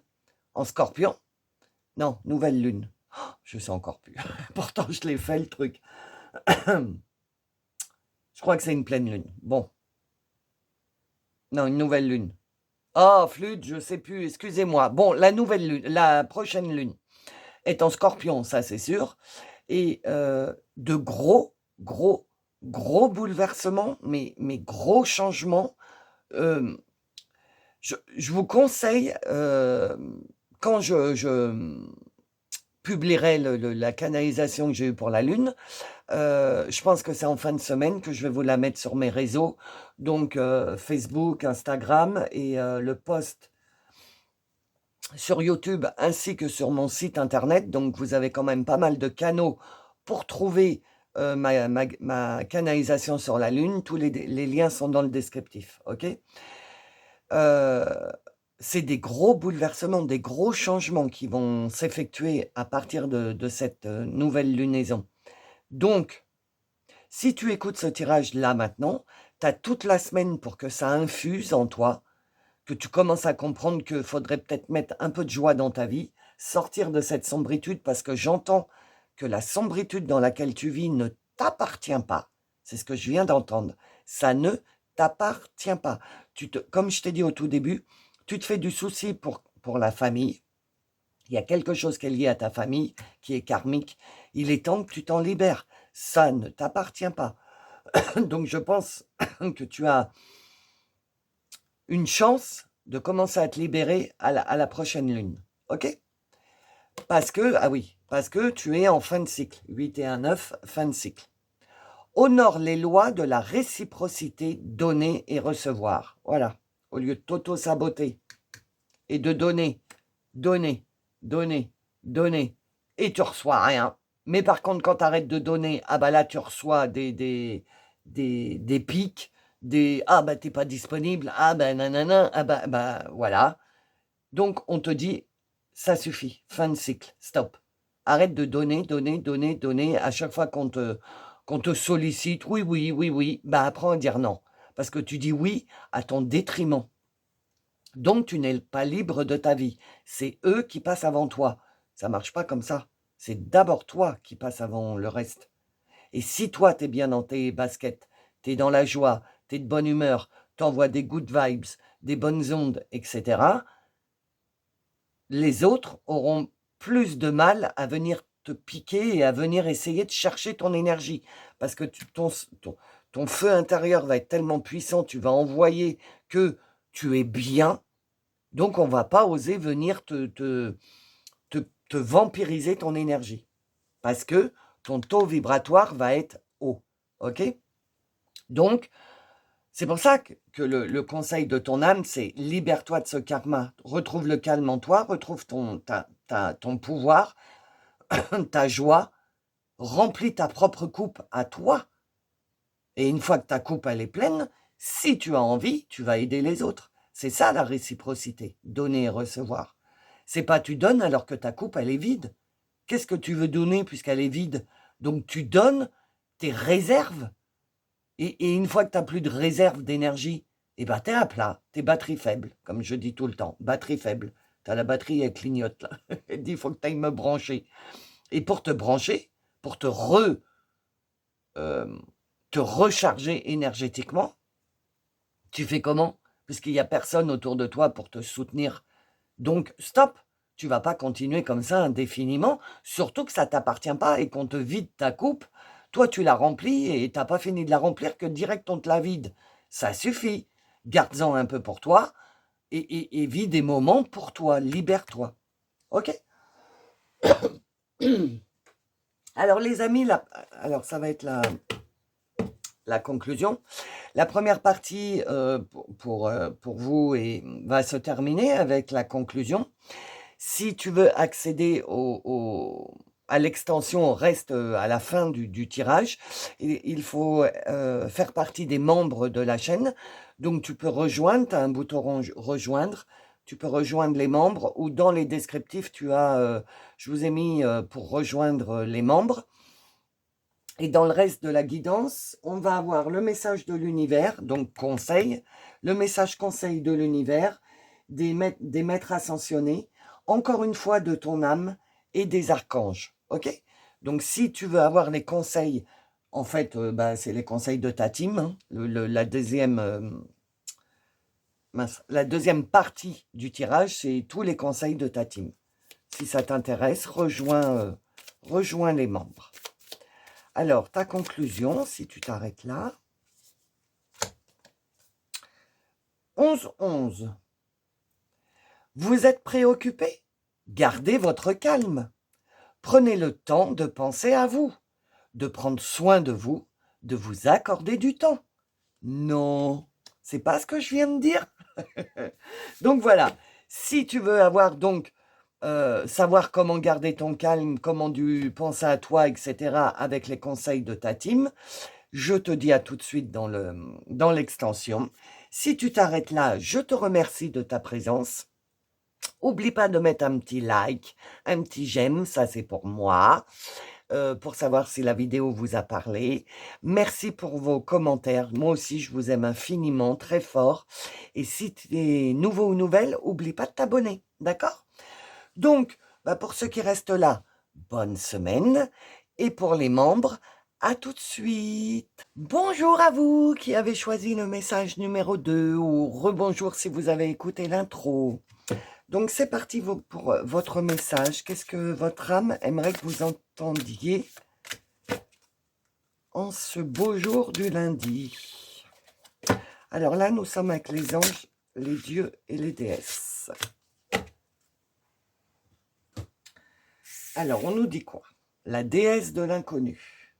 en scorpion, non, nouvelle lune. Oh, je sais encore plus. Pourtant, je l'ai fait le truc. Je crois que c'est une pleine lune. Bon. Non, une nouvelle lune. Oh, flûte, je sais plus, excusez-moi. Bon, la nouvelle lune, la prochaine lune est en scorpion, ça c'est sûr. Et de gros bouleversements, mais gros changements. Je vous conseille, quand je publierai la canalisation que j'ai eue pour la Lune, je pense que c'est en fin de semaine que je vais vous la mettre sur mes réseaux, donc Facebook, Instagram et le post sur YouTube ainsi que sur mon site internet. Donc vous avez quand même pas mal de canaux pour trouver ma canalisation sur la Lune. Tous les liens sont dans le descriptif, ok? C'est des gros bouleversements, des gros changements qui vont s'effectuer à partir de cette nouvelle lunaison. Donc, si tu écoutes ce tirage-là maintenant, tu as toute la semaine pour que ça infuse en toi, que tu commences à comprendre qu'il faudrait peut-être mettre un peu de joie dans ta vie, sortir de cette sombritude, parce que j'entends que la sombritude dans laquelle tu vis ne t'appartient pas. C'est ce que je viens d'entendre. Ça ne t'appartient pas. Comme je t'ai dit au tout début, tu te fais du souci pour la famille. Il y a quelque chose qui est lié à ta famille, qui est karmique. Il est temps que tu t'en libères. Ça ne t'appartient pas. Donc je pense que tu as une chance de commencer à te libérer à la prochaine lune. OK? Parce que tu es en fin de cycle. 8 et 1, 9, fin de cycle. Honore les lois de la réciprocité, donner et recevoir. Voilà, au lieu de t'auto-saboter et de donner, donner, donner, donner, et tu reçois rien. Mais par contre, quand tu arrêtes de donner, ah bah là, tu reçois des pics, ah bah t'es pas disponible, ah bah nanana, ah bah voilà. Donc, on te dit, ça suffit, fin de cycle, stop. Arrête de donner, donner, donner, donner. À chaque fois qu'on te sollicite, oui, oui, oui, oui, bah apprends à dire non. Parce que tu dis oui à ton détriment. Donc, tu n'es pas libre de ta vie. C'est eux qui passent avant toi. Ça ne marche pas comme ça. C'est d'abord toi qui passes avant le reste. Et si toi, tu es bien dans tes baskets, tu es dans la joie, tu es de bonne humeur, tu envoies des good vibes, des bonnes ondes, etc., les autres auront plus de mal à venir te piquer et à venir essayer de chercher ton énergie. Parce que ton feu intérieur va être tellement puissant, tu vas envoyer que tu es bien. Donc, on ne va pas oser venir te vampiriser ton énergie. Parce que ton taux vibratoire va être haut. OK? Donc, c'est pour ça que le conseil de ton âme, c'est libère-toi de ce karma. Retrouve le calme en toi, retrouve ton pouvoir, ta joie. Remplis ta propre coupe à toi. Et une fois que ta coupe, elle est pleine, si tu as envie, tu vas aider les autres. C'est ça la réciprocité, donner et recevoir. C'est pas tu donnes alors que ta coupe, elle est vide. Qu'est-ce que tu veux donner puisqu'elle est vide? Donc tu donnes tes réserves. Et une fois que tu n'as plus de réserve d'énergie, eh ben, tu es à plat, tu es batterie faible, comme je dis tout le temps. Batterie faible. Tu as la batterie, elle clignote là. Elle dit, il faut que tu ailles me brancher. Et pour te brancher, pour te recharger énergétiquement, tu fais comment? Puisqu'il n'y a personne autour de toi pour te soutenir. Donc, stop. Tu vas pas continuer comme ça indéfiniment, surtout que ça ne t'appartient pas et qu'on te vide ta coupe. Toi, tu la remplis et tu n'as pas fini de la remplir que direct on te la vide. Ça suffit. Garde-en un peu pour toi et vis des moments pour toi. Libère-toi. OK? Alors, les amis, alors ça va être la conclusion. La première partie pour vous va se terminer avec la conclusion. Si tu veux accéder à l'extension, on reste à la fin du tirage. Il faut faire partie des membres de la chaîne. Donc, tu peux rejoindre, tu as un bouton rejoindre. Tu peux rejoindre les membres ou dans les descriptifs, je vous ai mis pour rejoindre les membres. Et dans le reste de la guidance, on va avoir le message de l'univers, donc conseil, le message conseil de l'univers, des maîtres ascensionnés, encore une fois de ton âme et des archanges. OK? Donc, si tu veux avoir les conseils, en fait, c'est les conseils de ta team. Hein, la deuxième partie du tirage, c'est tous les conseils de ta team. Si ça t'intéresse, rejoins les membres. Alors, ta conclusion, si tu t'arrêtes là. 11-11. Vous êtes préoccupé? Gardez votre calme. Prenez le temps de penser à vous, de prendre soin de vous, de vous accorder du temps. Non, c'est pas ce que je viens de dire. Donc voilà, si tu veux avoir savoir comment garder ton calme, comment penser à toi, etc., avec les conseils de ta team, je te dis à tout de suite dans l'extension. Si tu t'arrêtes là, je te remercie de ta présence. Oublie pas de mettre un petit like, un petit j'aime, ça c'est pour moi, pour savoir si la vidéo vous a parlé. Merci pour vos commentaires. Moi aussi, je vous aime infiniment, très fort. Et si tu es nouveau ou nouvelle, oublie pas de t'abonner, d'accord? Donc, pour ceux qui restent là, bonne semaine. Et pour les membres, à tout de suite. Bonjour à vous qui avez choisi le message numéro 2 ou rebonjour si vous avez écouté l'intro. Donc, c'est parti pour votre message. Qu'est-ce que votre âme aimerait que vous entendiez en ce beau jour du lundi? Alors là, nous sommes avec les anges, les dieux et les déesses. Alors, on nous dit quoi? La déesse de l'inconnu.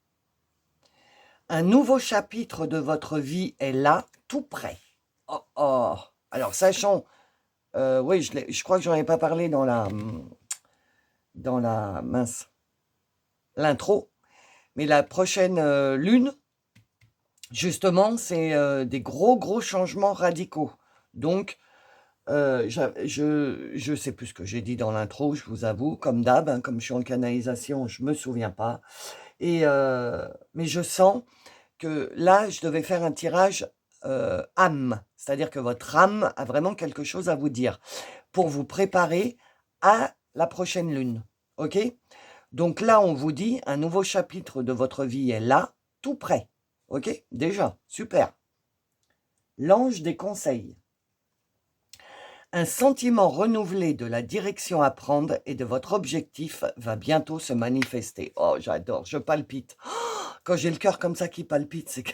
Un nouveau chapitre de votre vie est là, tout près. Oh, oh. Alors, sachant, oui, je crois que j'en ai pas parlé dans mince, l'intro, mais la prochaine lune, justement, c'est des gros changements radicaux. Donc, je sais plus ce que j'ai dit dans l'intro, je vous avoue, comme d'hab, hein, comme je suis en canalisation, je me souviens pas. Mais je sens que là, je devais faire un tirage âme, c'est-à-dire que votre âme a vraiment quelque chose à vous dire pour vous préparer à la prochaine lune. Ok? Donc là, on vous dit, un nouveau chapitre de votre vie est là, tout près. Ok? Déjà, super. L'ange des conseils. Un sentiment renouvelé de la direction à prendre et de votre objectif va bientôt se manifester. Oh, j'adore, je palpite. Quand j'ai le cœur comme ça qui palpite, c'est que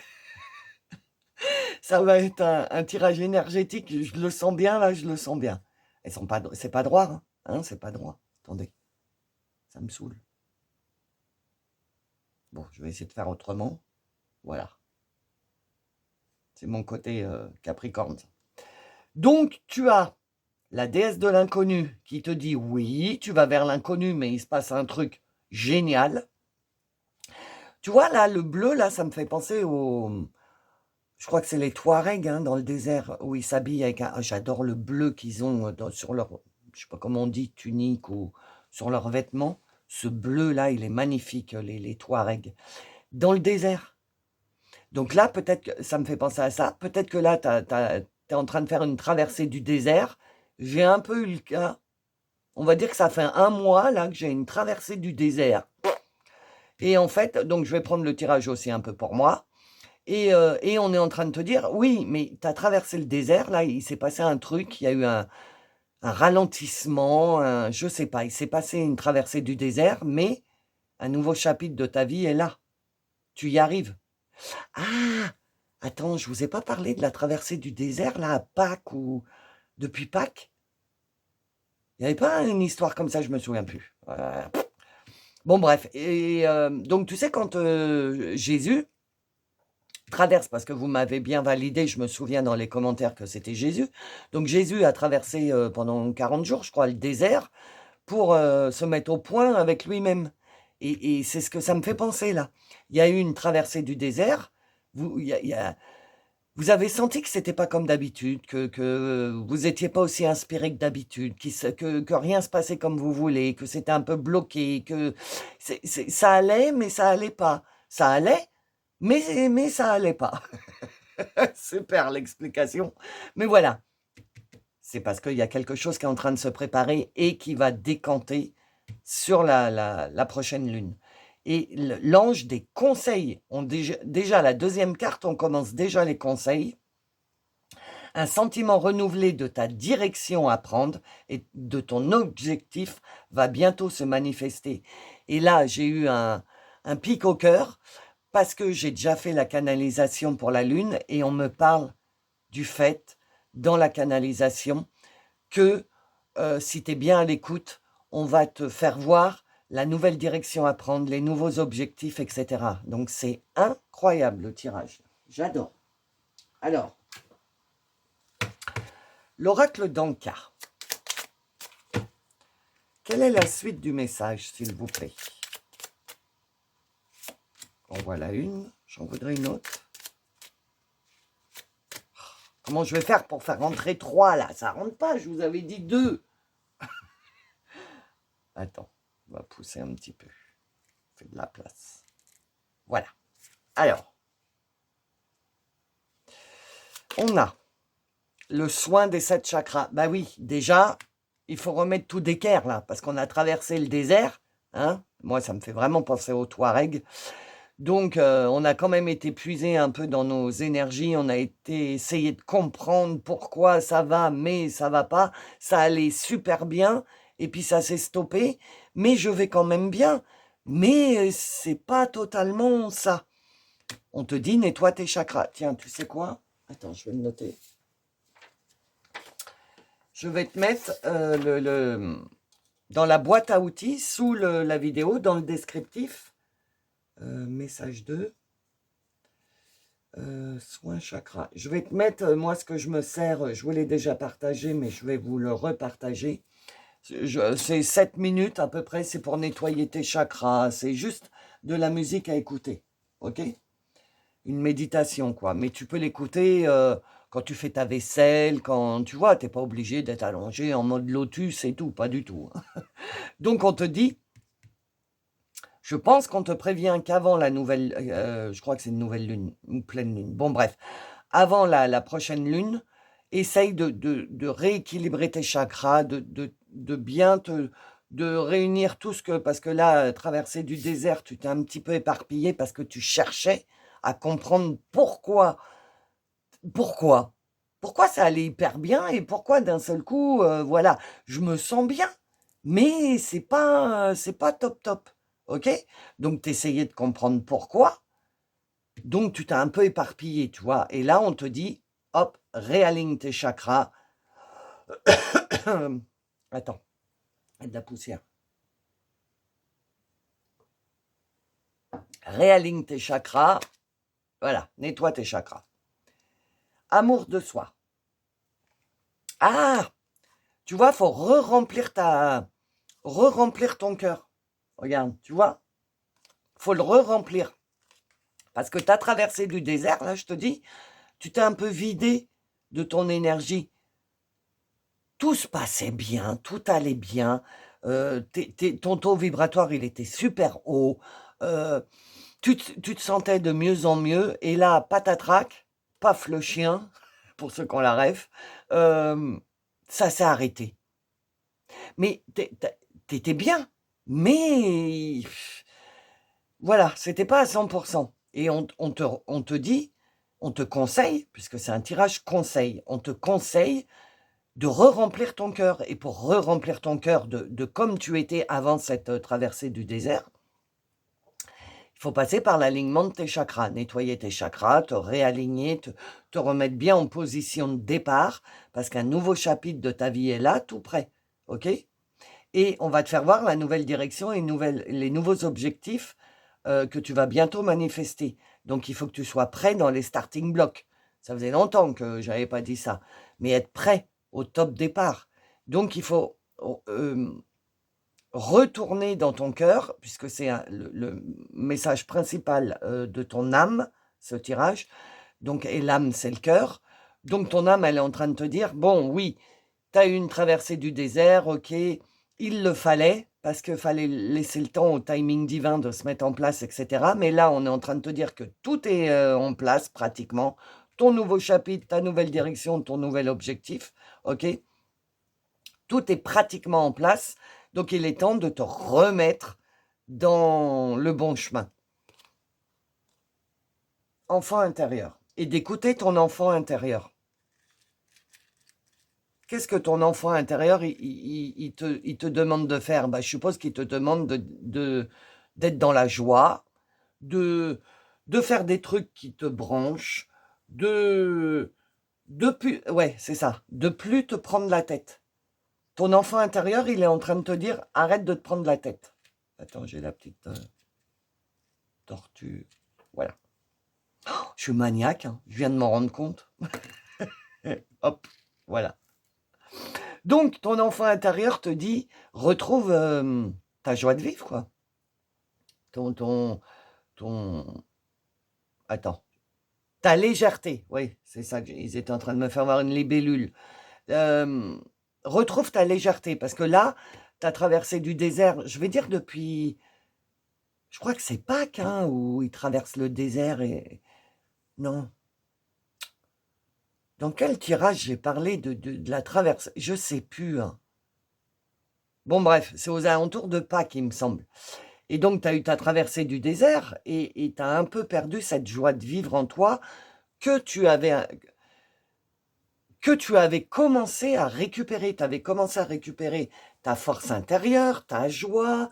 ça va être un tirage énergétique. Je le sens bien, là, je le sens bien. C'est pas droit, hein, c'est pas droit. Attendez, ça me saoule. Bon, je vais essayer de faire autrement. Voilà. C'est mon côté Capricorne. Donc, tu as la déesse de l'inconnu qui te dit oui, tu vas vers l'inconnu, mais il se passe un truc génial. Tu vois, là, le bleu, là, ça me fait penser au... Je crois que c'est les Touaregs, hein, dans le désert, où ils s'habillent avec un... J'adore le bleu qu'ils ont sur leur... Je sais pas comment on dit, tunique ou sur leurs vêtements. Ce bleu-là, il est magnifique, les Touaregs. Dans le désert. Donc là, peut-être que ça me fait penser à ça. Peut-être que là, tu es en train de faire une traversée du désert. J'ai un peu eu le cas. On va dire que ça fait un mois, là, que j'ai une traversée du désert. Et en fait, donc je vais prendre le tirage aussi un peu pour moi. Et on est en train de te dire, oui, mais tu as traversé le désert, là, il s'est passé un truc, il y a eu un ralentissement, je sais pas, il s'est passé une traversée du désert, mais un nouveau chapitre de ta vie est là. Tu y arrives. Ah, attends, je vous ai pas parlé de la traversée du désert, là, à Pâques ou depuis Pâques? Il n'y avait pas une histoire comme ça, je me souviens plus. Bon, bref. Et donc, tu sais, quand Jésus traverse, parce que vous m'avez bien validé, je me souviens dans les commentaires que c'était Jésus. Donc, Jésus a traversé pendant 40 jours, je crois, le désert pour se mettre au point avec lui-même. Et c'est ce que ça me fait penser, là. Il y a eu une traversée du désert. Vous avez senti que c'était pas comme d'habitude, que vous n'étiez pas aussi inspiré que d'habitude, que rien se passait comme vous voulez, que c'était un peu bloqué, que ça allait, mais ça allait pas. Ça allait, mais ça allait pas. Super l'explication. Mais voilà, c'est parce qu'il y a quelque chose qui est en train de se préparer et qui va décanter sur la prochaine lune. Et l'ange des conseils, déjà la deuxième carte, on commence déjà les conseils. Un sentiment renouvelé de ta direction à prendre et de ton objectif va bientôt se manifester. Et là, j'ai eu un pic au cœur parce que j'ai déjà fait la canalisation pour la lune et on me parle du fait, dans la canalisation, que si tu es bien à l'écoute, on va te faire voir la nouvelle direction à prendre, les nouveaux objectifs, etc. Donc, c'est incroyable le tirage. J'adore. Alors, l'oracle d'Anka. Quelle est la suite du message, s'il vous plaît? En voilà une. J'en voudrais une autre. Comment je vais faire pour faire rentrer 3, là? Ça rentre pas, je vous avais dit 2. Attends. On va pousser un petit peu. Fait de la place. Voilà. Alors, on a le soin des 7 chakras. Bah oui, déjà, il faut remettre tout d'équerre là, parce qu'on a traversé le désert. Hein. Moi, ça me fait vraiment penser aux Touaregs. Donc, on a quand même été puisé un peu dans nos énergies. On a essayé de comprendre pourquoi ça va, mais ça va pas. Ça allait super bien, et puis ça s'est stoppé. Mais je vais quand même bien. Mais c'est pas totalement ça. On te dit, nettoie tes chakras. Tiens, tu sais quoi? Attends, je vais le noter. Je vais te mettre dans la boîte à outils, sous la vidéo, dans le descriptif. Message 2. Soin chakra. Je vais te mettre, moi, ce que je me sers. Je vous l'ai déjà partagé, mais je vais vous le repartager. C'est 7 minutes à peu près. C'est pour nettoyer tes chakras. C'est juste de la musique à écouter. OK? Une méditation, quoi. Mais tu peux l'écouter quand tu fais ta vaisselle, quand tu vois, t'es pas obligé d'être allongé en mode lotus et tout, pas du tout. Donc on te dit, je pense qu'on te prévient qu'avant la nouvelle, je crois que c'est une nouvelle lune, une pleine lune. Bon bref, avant la prochaine lune, essaye de rééquilibrer tes chakras, de bien de réunir tout ce que, parce que là, traverser du désert, tu t'es un petit peu éparpillé parce que tu cherchais à comprendre pourquoi ça allait hyper bien et pourquoi d'un seul coup, voilà, je me sens bien, mais c'est pas top top, ok? Donc t'essayais de comprendre pourquoi, donc tu t'es un peu éparpillé, tu vois. Et là on te dit, hop, réaligne tes chakras. Attends, il y a de la poussière. Réaligne tes chakras, voilà, nettoie tes chakras. Amour de soi. Ah, tu vois, faut re-remplir ton cœur. Regarde, tu vois, faut le re-remplir. Parce que tu as traversé du désert, là, je te dis, tu t'es un peu vidé de ton énergie. Tout se passait bien, tout allait bien. Ton taux vibratoire, il était super haut. Tu te sentais de mieux en mieux. Et là, patatrac, paf le chien, pour ceux qui ont la ref, ça s'est arrêté. Mais t'étais bien. Mais voilà, c'était pas à 100%. Et on te dit, on te conseille, puisque c'est un tirage conseil, on te conseille de re-remplir ton cœur. Et pour re-remplir ton cœur de comme tu étais avant cette traversée du désert, il faut passer par l'alignement de tes chakras, nettoyer tes chakras, te réaligner, te remettre bien en position de départ, parce qu'un nouveau chapitre de ta vie est là, tout prêt. OK ? Et on va te faire voir la nouvelle direction et les nouveaux objectifs que tu vas bientôt manifester. Donc, il faut que tu sois prêt dans les starting blocks. Ça faisait longtemps que je n'avais pas dit ça. Mais être prêt au top départ. Donc, il faut retourner dans ton cœur, puisque c'est le message principal de ton âme, ce tirage. Donc, et l'âme, c'est le cœur. Donc, ton âme, elle est en train de te dire, bon, oui, tu as eu une traversée du désert, ok, il le fallait, parce qu'il fallait laisser le temps au timing divin de se mettre en place, etc. Mais là, on est en train de te dire que tout est en place, pratiquement. Ton nouveau chapitre, ta nouvelle direction, ton nouvel objectif, ok. Tout est pratiquement en place. Donc, il est temps de te remettre dans le bon chemin. Enfant intérieur. Et d'écouter ton enfant intérieur. Qu'est-ce que ton enfant intérieur, il te demande de faire? Je suppose qu'il te demande d'être dans la joie, de faire des trucs qui te branchent, ouais, c'est ça, de plus te prendre la tête. Ton enfant intérieur, il est en train de te dire, arrête de te prendre la tête. Attends, j'ai la petite tortue. Voilà. Oh, je suis maniaque, hein, je viens de m'en rendre compte. Hop, voilà. Donc, ton enfant intérieur te dit, retrouve ta joie de vivre, quoi. Attends. Ta légèreté. Oui, c'est ça qu'ils étaient en train de me faire voir une libellule. Retrouve ta légèreté, parce que là, tu as traversé du désert, je vais dire depuis, je crois que c'est Pâques, hein, où ils traversent le désert et... Non. Dans quel tirage j'ai parlé de la traversée? Je sais plus, hein. Bon, bref, c'est aux alentours de Pâques, il me semble. Et donc, tu as eu ta traversée du désert et tu as un peu perdu cette joie de vivre en toi que tu avais commencé à récupérer. Tu avais commencé à récupérer ta force intérieure, ta joie.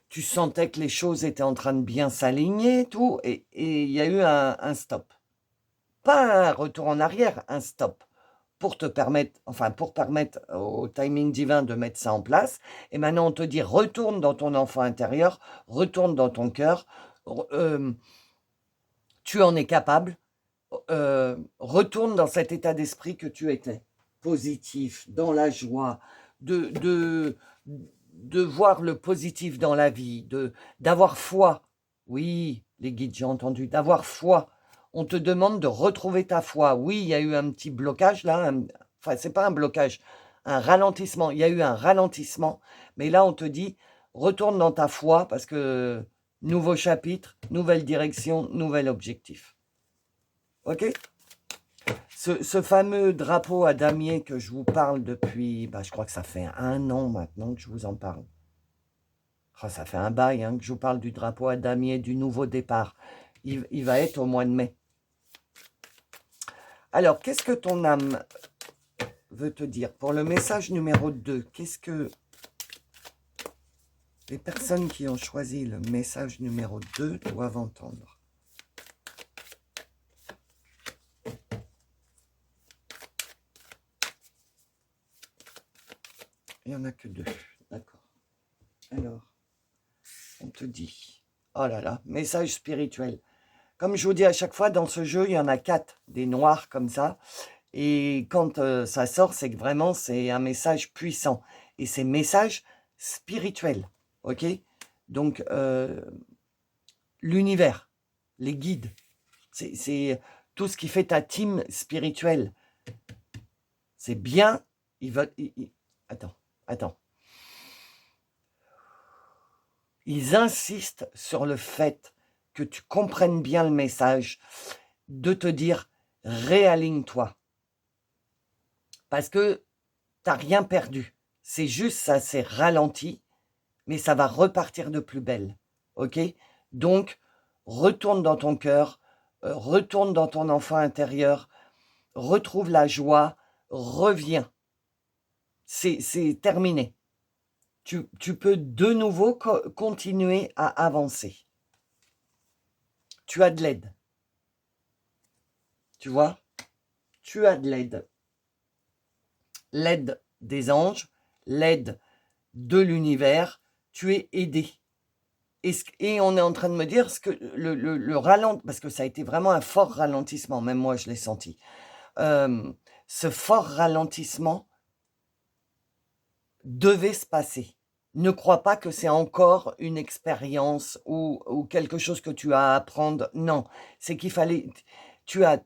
Tu sentais que les choses étaient en train de bien s'aligner, tout. Et il y a eu un stop. Pas un retour en arrière, un stop. Pour permettre au timing divin de mettre ça en place. Et maintenant, on te dit, retourne dans ton enfant intérieur, retourne dans ton cœur, tu en es capable, retourne dans cet état d'esprit que tu étais, positif, dans la joie, de voir le positif dans la vie, d'avoir foi. Oui, les guides, j'ai entendu, d'avoir foi. On te demande de retrouver ta foi. Oui, il y a eu un petit blocage là, enfin, c'est pas un blocage, un ralentissement. Il y a eu un ralentissement, mais là, on te dit, retourne dans ta foi parce que nouveau chapitre, nouvelle direction, nouvel objectif. Ok? Ce fameux drapeau à damier que je vous parle depuis, je crois que ça fait 1 an maintenant que je vous en parle. Oh, ça fait un bail que je vous parle du drapeau à damier, du nouveau départ. Il va être au mois de mai. Alors, qu'est-ce que ton âme veut te dire? Pour le message numéro 2, qu'est-ce que les personnes qui ont choisi le message numéro 2 doivent entendre? Il n'y en a que 2, d'accord. Alors, on te dit, oh là là, message spirituel. Comme je vous dis à chaque fois, dans ce jeu, il y en a 4, des noirs comme ça. Et quand ça sort, c'est que vraiment, c'est un message puissant. Et c'est message spirituel, ok? Donc, l'univers, les guides, c'est tout ce qui fait ta team spirituelle. C'est bien, attends. Ils insistent sur le fait que tu comprennes bien le message, de te dire, réaligne-toi. Parce que tu n'as rien perdu. C'est juste, ça s'est ralenti, mais ça va repartir de plus belle. Ok? Donc, retourne dans ton cœur, retourne dans ton enfant intérieur, retrouve la joie, reviens. C'est terminé. Tu peux de nouveau continuer à avancer. Tu as de l'aide. Tu vois? Tu as de l'aide. L'aide des anges, l'aide de l'univers, tu es aidé. Et on est en train de me dire que le ralentissement, parce que ça a été vraiment un fort ralentissement, même moi je l'ai senti. Ce fort ralentissement devait se passer. Ne crois pas que c'est encore une expérience ou quelque chose que tu as à apprendre. Non, c'est qu'il fallait... Tu as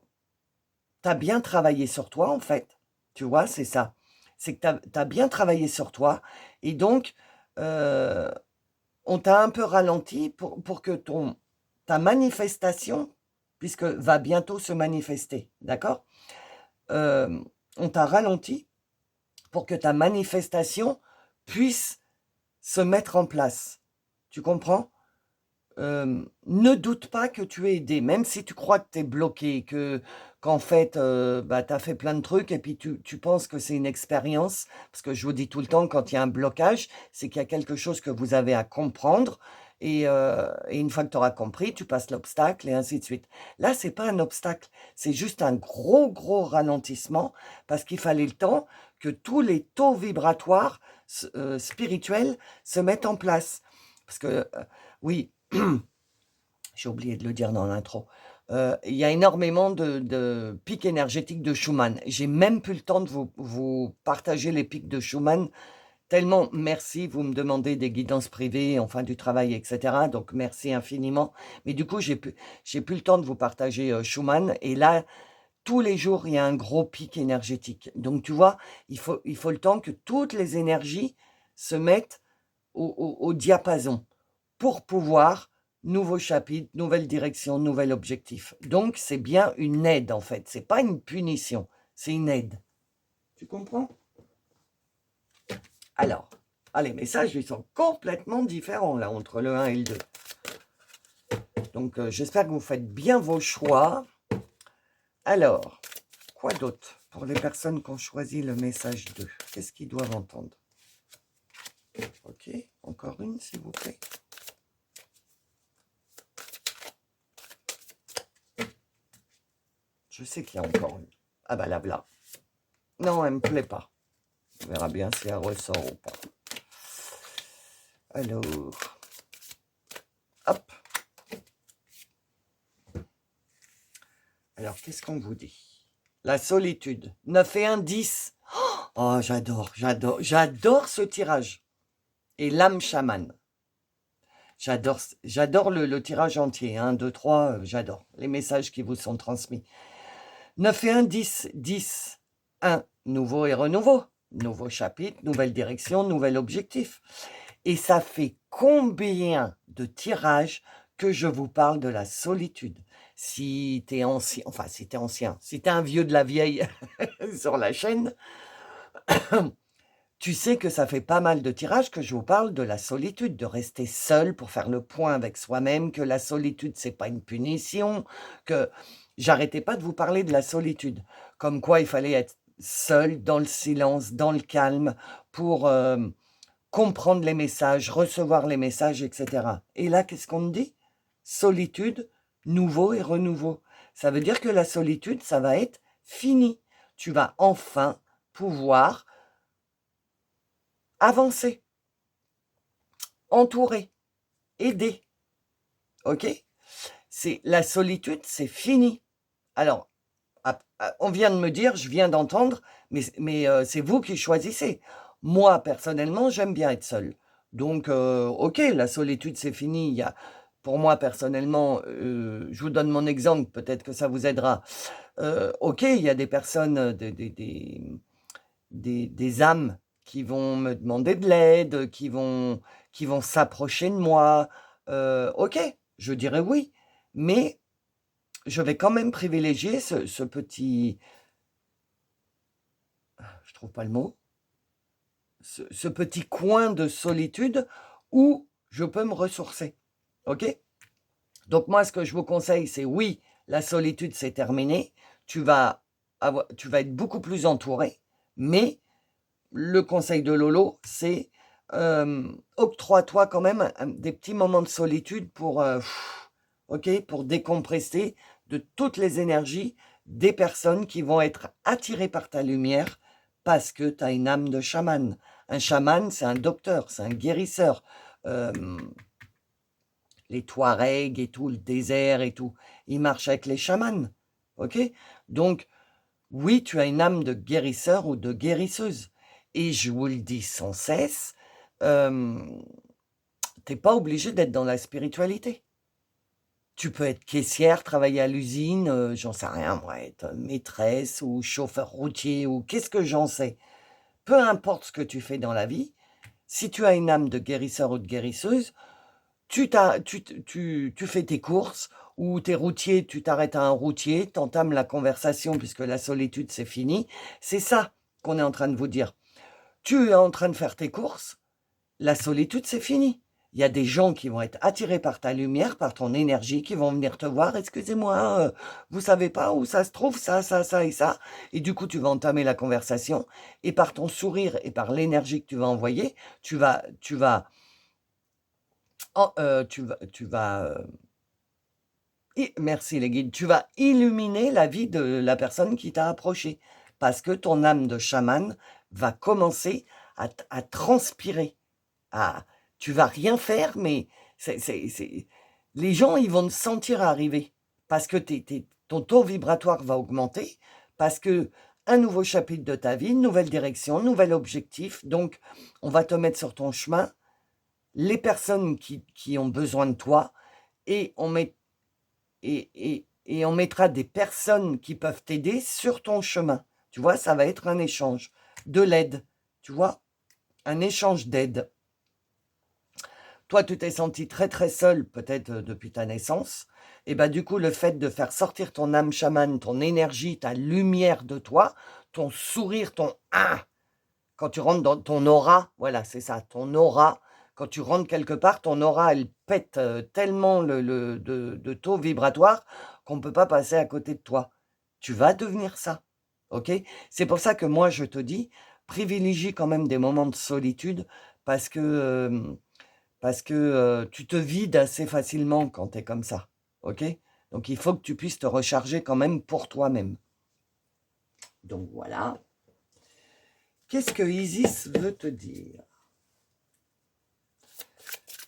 bien travaillé sur toi, en fait. Tu vois, c'est ça. C'est que tu as bien travaillé sur toi. Et donc, on t'a un peu ralenti pour que ta manifestation, puisque va bientôt se manifester, d'accord? On t'a ralenti pour que ta manifestation puisse se mettre en place. Tu comprends? Ne doute pas que tu es aidé, même si tu crois que tu es bloqué, qu'en fait, tu as fait plein de trucs et puis tu penses que c'est une expérience, parce que je vous dis tout le temps, quand il y a un blocage, c'est qu'il y a quelque chose que vous avez à comprendre, et une fois que tu auras compris, tu passes l'obstacle, et ainsi de suite. Là, c'est pas un obstacle, c'est juste un gros, gros ralentissement, parce qu'il fallait le temps que tous les taux vibratoires spirituels se mettent en place. Parce que, oui, j'ai oublié de le dire dans l'intro, il y a énormément de pics énergétiques de Schumann. J'ai même plus le temps de vous partager les pics de Schumann, tellement merci, vous me demandez des guidances privées, enfin du travail, etc. Donc merci infiniment. Mais du coup, j'ai plus le temps de vous partager Schumann. Et là, tous les jours, il y a un gros pic énergétique. Donc tu vois, il faut le temps que toutes les énergies se mettent au diapason pour pouvoir, nouveau chapitre, nouvelle direction, nouvel objectif. Donc, c'est bien une aide, en fait. C'est pas une punition, c'est une aide. Tu comprends? Alors, les messages, ils sont complètement différents, là, entre le 1 et le 2. Donc, j'espère que vous faites bien vos choix. Alors, quoi d'autre pour les personnes qui ont choisi le message 2? Qu'est-ce qu'ils doivent entendre? Ok, encore une, s'il vous plaît. Je sais qu'il y a encore une. Ah bah là. Non, elle me plaît pas. On verra bien si elle ressort ou pas. Alors. Hop. Alors, qu'est-ce qu'on vous dit? La solitude. 9 et 1, 10. Oh, j'adore ce tirage. Et l'âme chamane. J'adore le tirage entier. 1, 2, 3, j'adore. Les messages qui vous sont transmis. 9 et 1, 10. 10. 1, nouveau et renouveau. Nouveau chapitre, nouvelle direction, nouvel objectif. Et ça fait combien de tirages que je vous parle de la solitude? Si t'es ancien, enfin si t'es ancien, si t'es un vieux de la vieille sur la chaîne, tu sais que ça fait pas mal de tirages que je vous parle de la solitude, de rester seul pour faire le point avec soi-même, que la solitude, c'est pas une punition, que j'arrêtais pas de vous parler de la solitude, comme quoi il fallait être seul, dans le silence, dans le calme, pour comprendre les messages, recevoir les messages, etc. Et là, qu'est-ce qu'on me dit? Solitude, nouveau et renouveau. Ça veut dire que la solitude, ça va être fini. Tu vas enfin pouvoir avancer, entourer, aider. OK? La solitude, c'est fini. Alors, on vient de me dire, je viens d'entendre, mais c'est vous qui choisissez. Moi, personnellement, j'aime bien être seul. Donc, OK, la solitude, c'est fini. Pour moi, personnellement, je vous donne mon exemple, peut-être que ça vous aidera. OK, il y a des personnes, des âmes qui vont me demander de l'aide, qui vont s'approcher de moi. OK, je dirais oui, mais je vais quand même privilégier ce petit, je trouve pas le mot, ce petit coin de solitude où je peux me ressourcer. OK? Donc moi, ce que je vous conseille, c'est oui, la solitude, c'est terminé. Tu vas être beaucoup plus entouré, mais le conseil de Lolo, c'est octroie-toi quand même des petits moments de solitude pour décompresser de toutes les énergies des personnes qui vont être attirées par ta lumière parce que tu as une âme de chaman. Un chaman, c'est un docteur, c'est un guérisseur. Euh, les Touaregs et tout, le désert et tout, ils marchent avec les chamans. OK? Donc, oui, tu as une âme de guérisseur ou de guérisseuse. Et je vous le dis sans cesse, t'es pas obligé d'être dans la spiritualité. Tu peux être caissière, travailler à l'usine, j'en sais rien, moi, être maîtresse ou chauffeur routier ou qu'est-ce que j'en sais. Peu importe ce que tu fais dans la vie, si tu as une âme de guérisseur ou de guérisseuse, tu fais tes courses ou t'es routier, tu t'arrêtes à un routier, t'entames la conversation puisque la solitude c'est fini. C'est ça qu'on est en train de vous dire. Tu es en train de faire tes courses, la solitude c'est fini. Il y a des gens qui vont être attirés par ta lumière, par ton énergie, qui vont venir te voir. Excusez-moi, vous savez pas où ça se trouve, ça, ça, ça et ça. Et du coup, tu vas entamer la conversation. Et par ton sourire et par l'énergie que tu vas envoyer, merci les guides, tu vas illuminer la vie de la personne qui t'a approché parce que ton âme de chaman va commencer à transpirer. Tu vas rien faire, mais les gens, ils vont te sentir arriver parce que ton taux vibratoire va augmenter, parce que un nouveau chapitre de ta vie, une nouvelle direction, un nouvel objectif. Donc, on va te mettre sur ton chemin les personnes qui ont besoin de toi et on mettra des personnes qui peuvent t'aider sur ton chemin. Tu vois, ça va être un échange de l'aide. Tu vois, un échange d'aide. Toi, tu t'es senti très très seul, peut-être depuis ta naissance. Et bien du coup, le fait de faire sortir ton âme chamane, ton énergie, ta lumière de toi, ton sourire, ton ah, quand tu rentres dans ton aura, voilà, c'est ça, ton aura. Quand tu rentres quelque part, ton aura, elle pète tellement de taux vibratoire qu'on ne peut pas passer à côté de toi. Tu vas devenir ça, ok? C'est pour ça que moi, je te dis, privilégie quand même des moments de solitude parce que tu te vides assez facilement quand tu es comme ça, ok? Donc, il faut que tu puisses te recharger quand même pour toi-même. Donc, voilà. Qu'est-ce que Isis veut te dire?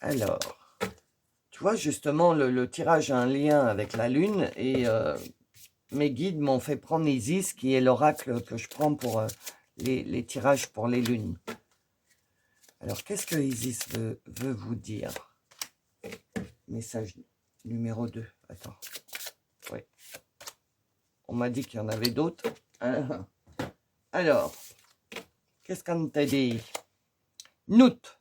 Alors, tu vois, justement, le tirage a un lien avec la Lune et mes guides m'ont fait prendre Isis, qui est l'oracle que je prends pour les tirages pour les lunes. Alors, qu'est-ce que Isis veut vous dire? Message numéro 2. Attends. Oui. On m'a dit qu'il y en avait d'autres. Alors, qu'est-ce qu'on t'a dit? Note.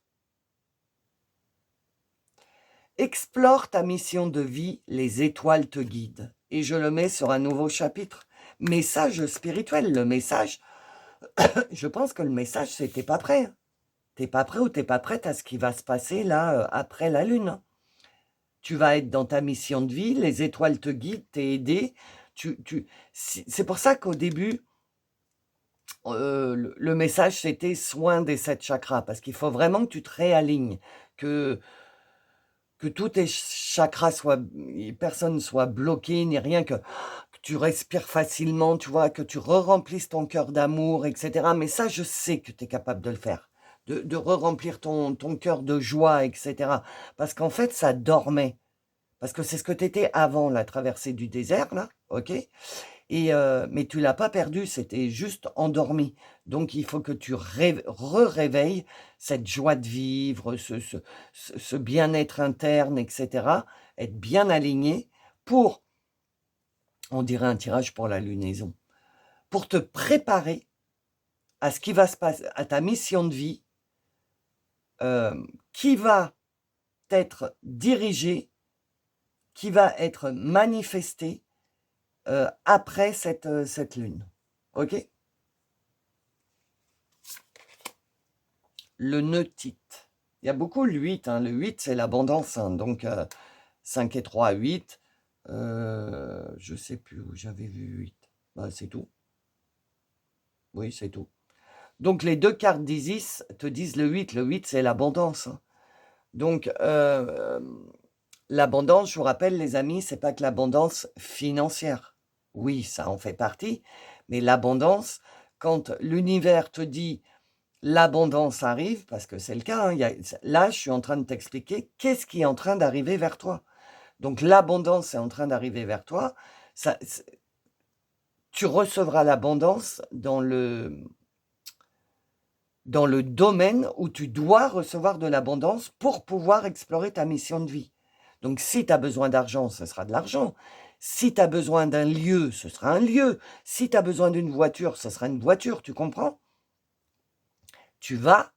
Explore ta mission de vie, les étoiles te guident. Et je le mets sur un nouveau chapitre. Message spirituel, le message. Je pense que le message, c'est t'es pas prêt. T'es pas prêt ou t'es pas prête à ce qui va se passer là après la lune. Tu vas être dans ta mission de vie, les étoiles te guident, t'es aidé. C'est pour ça qu'au début, le message, c'était soin des 7 chakras, parce qu'il faut vraiment que tu te réalignes, que tous tes chakras soient, personne ne soit bloqué, ni rien, que tu respires facilement, tu vois, que tu re-remplisses ton cœur d'amour, etc. Mais ça, je sais que tu es capable de le faire, de re-remplir ton cœur de joie, etc. Parce qu'en fait, ça dormait. Parce que c'est ce que tu étais avant la traversée du désert, là, ok? Mais tu l'as pas perdu, c'était juste endormi. Donc, il faut que tu réveilles cette joie de vivre, ce bien-être interne, etc. Être bien aligné pour, on dirait un tirage pour la lunaison, pour te préparer à ce qui va se passer, à ta mission de vie, qui va être dirigée, qui va être manifestée après cette lune. Ok? Le neutite. Il y a beaucoup le 8. Hein. Le 8, c'est l'abondance. Hein. Donc, 5 et 3, 8. Je ne sais plus où j'avais vu 8. Bah, c'est tout. Oui, c'est tout. Donc, les deux cartes d'Isis te disent le 8. Le 8, c'est l'abondance. Hein. Donc, l'abondance, je vous rappelle, les amis, c'est pas que l'abondance financière. Oui, ça en fait partie. Mais l'abondance, quand l'univers te dit l'abondance arrive, parce que c'est le cas, hein, là, je suis en train de t'expliquer qu'est-ce qui est en train d'arriver vers toi. Donc, l'abondance est en train d'arriver vers toi. Tu recevras l'abondance dans le domaine où tu dois recevoir de l'abondance pour pouvoir explorer ta mission de vie. Donc, si tu as besoin d'argent, ce sera de l'argent. Si tu as besoin d'un lieu, ce sera un lieu. Si tu as besoin d'une voiture, ce sera une voiture, tu comprends? Tu vas,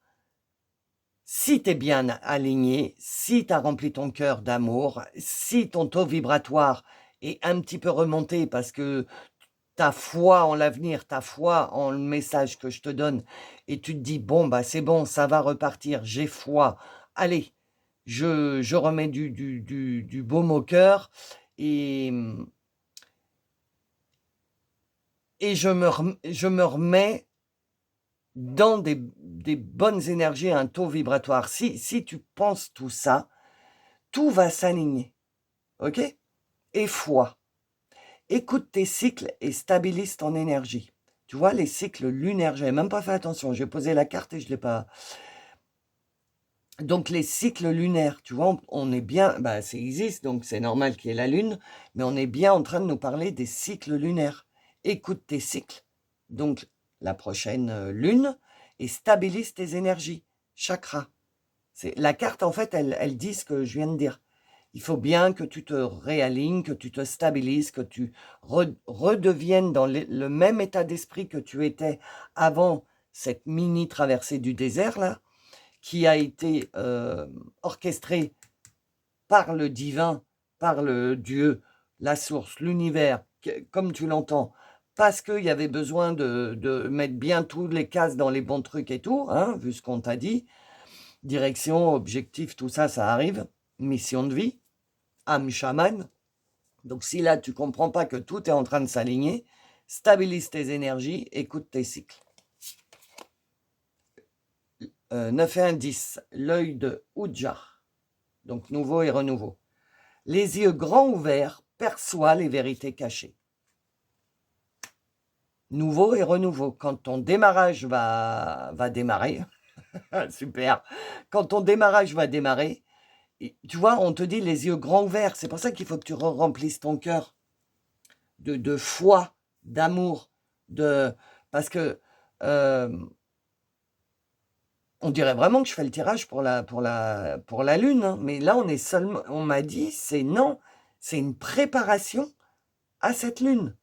si tu es bien aligné, si tu as rempli ton cœur d'amour, si ton taux vibratoire est un petit peu remonté parce que ta foi en l'avenir, ta foi en le message que je te donne, et tu te dis, bon, bah c'est bon, ça va repartir, j'ai foi, allez, je remets du baume au cœur, et je me remets dans des bonnes énergies, un taux vibratoire. Si tu penses tout ça, tout va s'aligner, ok? Et foi. Écoute tes cycles et stabilise ton énergie. Tu vois, les cycles lunaires, je n'avais même pas fait attention. J'ai posé la carte et je ne l'ai pas. Donc, les cycles lunaires, tu vois, on est bien, bah, ça existe, donc c'est normal qu'il y ait la lune, mais on est bien en train de nous parler des cycles lunaires. Écoute tes cycles, donc la prochaine lune, et stabilise tes énergies, chakras. La carte, en fait, elle dit ce que je viens de dire. Il faut bien que tu te réalignes, que tu te stabilises, que tu redeviennes dans le même état d'esprit que tu étais avant cette mini traversée du désert, là, qui a été orchestrée par le divin, par le Dieu, la source, l'univers, comme tu l'entends, parce qu'il y avait besoin de mettre bien toutes les cases dans les bons trucs et tout, hein, vu ce qu'on t'a dit. Direction, objectif, tout ça, ça arrive. Mission de vie, âme chaman. Donc si là, tu ne comprends pas que tout est en train de s'aligner, stabilise tes énergies, écoute tes cycles. 9 et 1, 10, l'œil de Ujjar. Donc nouveau et renouveau. Les yeux grands ouverts perçoit les vérités cachées. Nouveau et renouveau. Quand ton démarrage va démarrer, super, quand ton démarrage va démarrer, tu vois, on te dit les yeux grands ouverts. C'est pour ça qu'il faut que tu remplisses ton cœur de foi, d'amour, parce que on dirait vraiment que je fais le tirage pour la lune, hein, mais là on m'a dit c'est non, c'est une préparation à cette lune.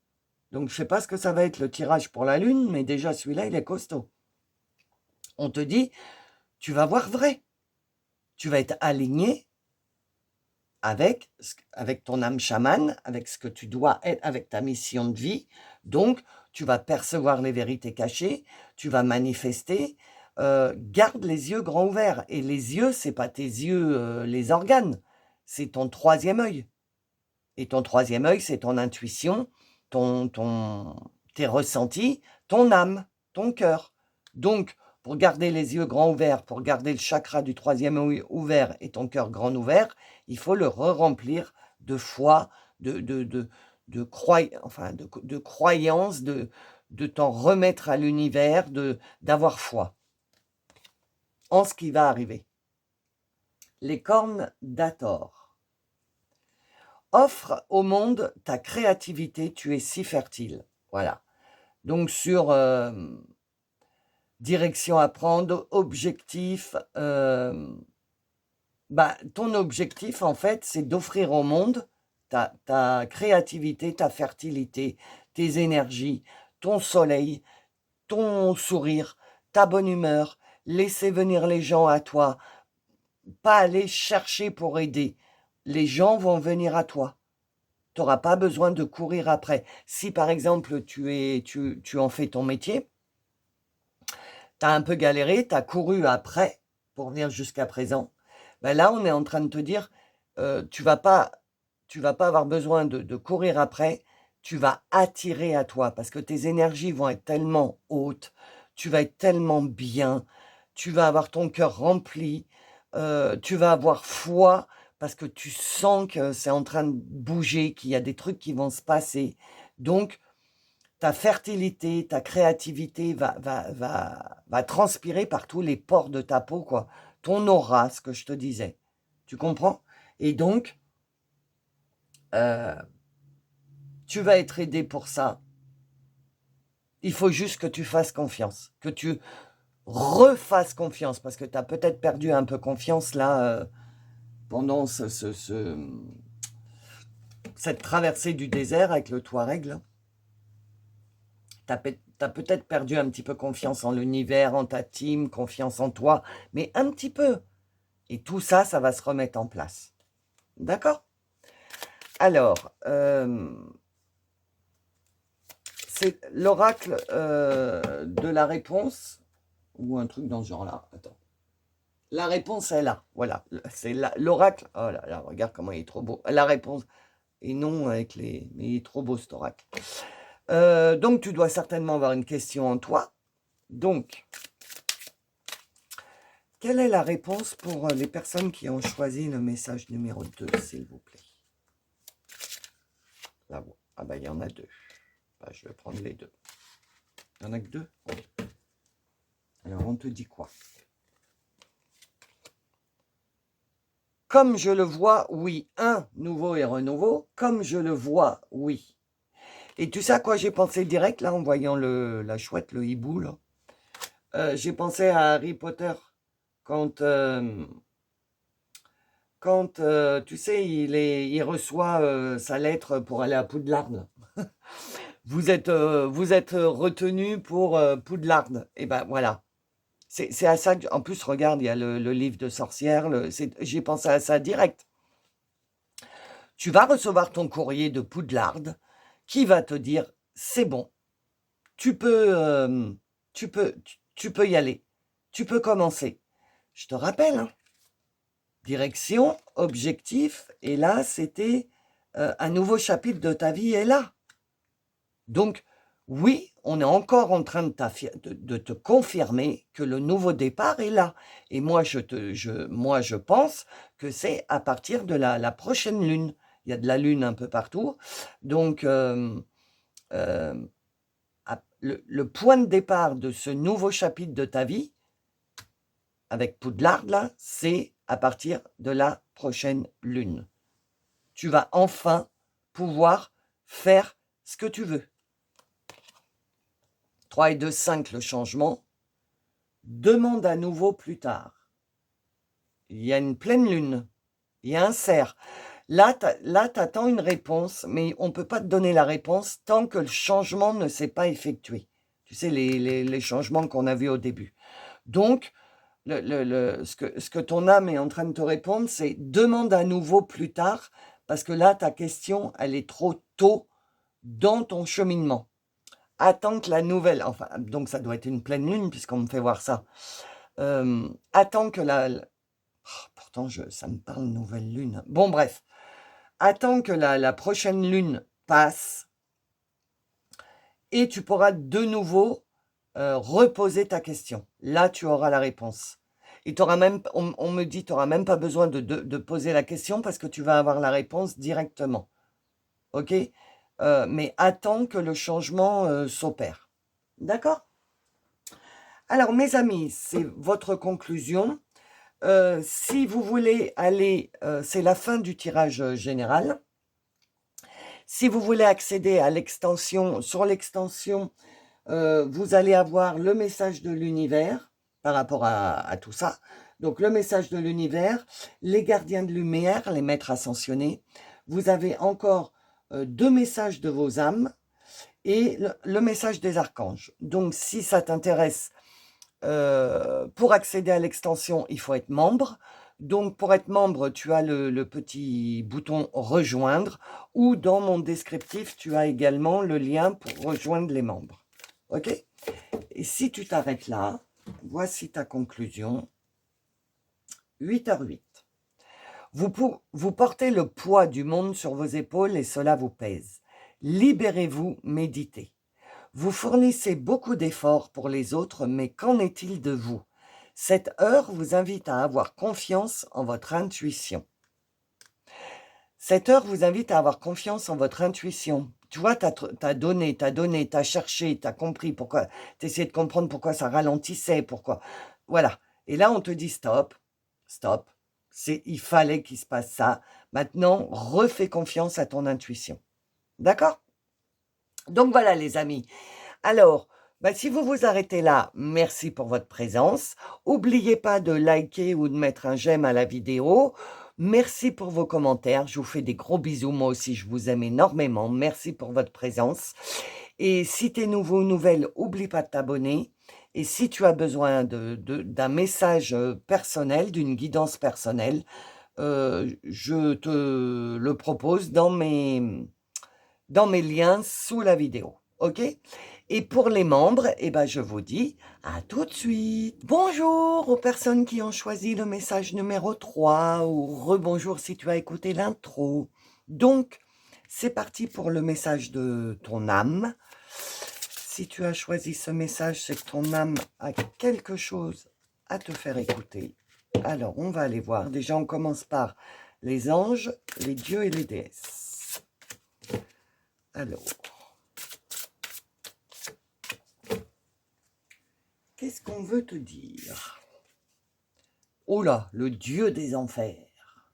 Donc je sais pas ce que ça va être le tirage pour la lune, mais déjà celui-là il est costaud. On te dit tu vas voir vrai, tu vas être aligné avec ton âme chamane, avec ce que tu dois être, avec ta mission de vie. Donc, tu vas percevoir les vérités cachées, tu vas manifester. Garde les yeux grands ouverts. Et les yeux, c'est pas tes yeux, les organes, c'est ton troisième œil. Et ton troisième œil, c'est ton intuition, tes ressentis, ton âme, ton cœur. Donc, pour garder les yeux grands ouverts, pour garder le chakra du troisième œil ouvert et ton cœur grand ouvert, il faut le re-remplir de foi, de croyance, de t'en remettre à l'univers, d'avoir foi en ce qui va arriver. Les cornes d'Hathor. Offre au monde ta créativité, tu es si fertile. Voilà. Donc sur direction à prendre, objectif, ton objectif en fait c'est d'offrir au monde ta créativité, ta fertilité, tes énergies, ton soleil, ton sourire, ta bonne humeur, laisser venir les gens à toi, pas aller chercher pour aider. Les gens vont venir à toi. Tu n'auras pas besoin de courir après. Si par exemple tu en fais ton métier, tu as un peu galéré, tu as couru après pour venir jusqu'à présent, là on est en train de te dire, tu vas pas avoir besoin de courir après, tu vas attirer à toi parce que tes énergies vont être tellement hautes, tu vas être tellement bien, tu vas avoir ton cœur rempli, tu vas avoir foi parce que tu sens que c'est en train de bouger, qu'il y a des trucs qui vont se passer. Donc, ta fertilité, ta créativité va transpirer par tous les pores de ta peau, quoi. Ton aura, ce que je te disais. Tu comprends? Et donc, tu vas être aidé pour ça. Il faut juste que tu fasses confiance, que tu refasses confiance, parce que tu as peut-être perdu un peu confiance là pendant cette traversée du désert avec le Touareg. Tu as peut-être perdu un petit peu confiance en l'univers, en ta team, confiance en toi, mais un petit peu. Et tout ça, ça va se remettre en place. D'accord? Alors, c'est l'oracle de la réponse, ou un truc dans ce genre-là. Attends. La réponse est là. Voilà. C'est l'oracle. Oh là là, regarde comment il est trop beau. La réponse. Et non avec les... Mais il est trop beau cet oracle. Donc, tu dois certainement avoir une question en toi. Donc, quelle est la réponse pour les personnes qui ont choisi le message numéro 2, s'il vous plaît? Là, ah il y en a 2. Je vais prendre les 2. Il n'y en a que 2? Oui. Alors, on te dit quoi? Comme je le vois, oui. Nouveau et renouveau. Comme je le vois, oui. Et tu sais à quoi j'ai pensé direct, là, en voyant la chouette, le hibou, là? J'ai pensé à Harry Potter. Quand tu sais, il reçoit sa lettre pour aller à Poudlard. Vous êtes retenu pour Poudlard. Et ben voilà. C'est à ça que, en plus, regarde, il y a le livre de sorcière. J'ai pensé à ça direct. Tu vas recevoir ton courrier de Poudlard qui va te dire, c'est bon, tu peux y aller. Tu peux commencer. Je te rappelle, hein, direction, objectif, et là, c'était un nouveau chapitre de ta vie est là. Donc, oui, on est encore en train de te confirmer que le nouveau départ est là. Et moi, je pense que c'est à partir de la prochaine lune. Il y a de la lune un peu partout. Donc, le point de départ de ce nouveau chapitre de ta vie, avec Poudlard, là, c'est à partir de la prochaine lune. Tu vas enfin pouvoir faire ce que tu veux. 3 et 2, 5, le changement. Demande à nouveau plus tard. Il y a une pleine lune. Il y a un cerf. Là, t'attends une réponse, mais on ne peut pas te donner la réponse tant que le changement ne s'est pas effectué. Tu sais, les changements qu'on a vus au début. Donc, ce que ton âme est en train de te répondre, c'est demande à nouveau plus tard, parce que là, ta question, elle est trop tôt dans ton cheminement. Attends que la nouvelle, enfin, donc ça doit être une pleine lune, puisqu'on me fait voir ça. Attends que pourtant, ça me parle nouvelle lune. Bon, bref. Attends que la prochaine lune passe et tu pourras de nouveau reposer ta question. Là, tu auras la réponse. Et on me dit, tu n'auras même pas besoin de poser la question parce que tu vas avoir la réponse directement. OK? Mais attends que le changement s'opère. D'accord? Alors, mes amis, c'est votre conclusion. Si vous voulez aller, c'est la fin du tirage général. Si vous voulez accéder à l'extension, sur l'extension, vous allez avoir le message de l'univers par rapport à tout ça. Donc, le message de l'univers, les gardiens de lumière, les maîtres ascensionnés. Vous avez encore 2 messages de vos âmes et le message des archanges. Donc, si ça t'intéresse, pour accéder à l'extension, il faut être membre. Donc, pour être membre, tu as le petit bouton « Rejoindre » ou dans mon descriptif, tu as également le lien pour rejoindre les membres. OK? Et si tu t'arrêtes là, voici ta conclusion. 8h08. Vous portez le poids du monde sur vos épaules et cela vous pèse. Libérez-vous, méditez. Vous fournissez beaucoup d'efforts pour les autres, mais qu'en est-il de vous? Cette heure vous invite à avoir confiance en votre intuition. Cette heure vous invite à avoir confiance en votre intuition. Tu vois, t'as donné, t'as cherché, t'as compris pourquoi, t'essayais de comprendre pourquoi ça ralentissait, pourquoi. Voilà. Et là, on te dit stop, stop. Il fallait qu'il se passe ça. Maintenant, refais confiance à ton intuition. D'accord? Donc voilà, les amis. Alors, si vous vous arrêtez là, merci pour votre présence. N'oubliez pas de liker ou de mettre un j'aime à la vidéo. Merci pour vos commentaires. Je vous fais des gros bisous. Moi aussi, je vous aime énormément. Merci pour votre présence. Et si tu es nouveau ou nouvelle, n'oublie pas de t'abonner. Et si tu as besoin d'un message personnel, d'une guidance personnelle, je te le propose dans mes liens sous la vidéo. OK? Et pour les membres, je vous dis à tout de suite. Bonjour aux personnes qui ont choisi le message numéro 3 ou rebonjour si tu as écouté l'intro. Donc, c'est parti pour le message de ton âme. Si tu as choisi ce message, c'est que ton âme a quelque chose à te faire écouter. Alors, on va aller voir. Déjà, on commence par les anges, les dieux et les déesses. Alors... qu'est-ce qu'on veut te dire? Oh là, le dieu des enfers.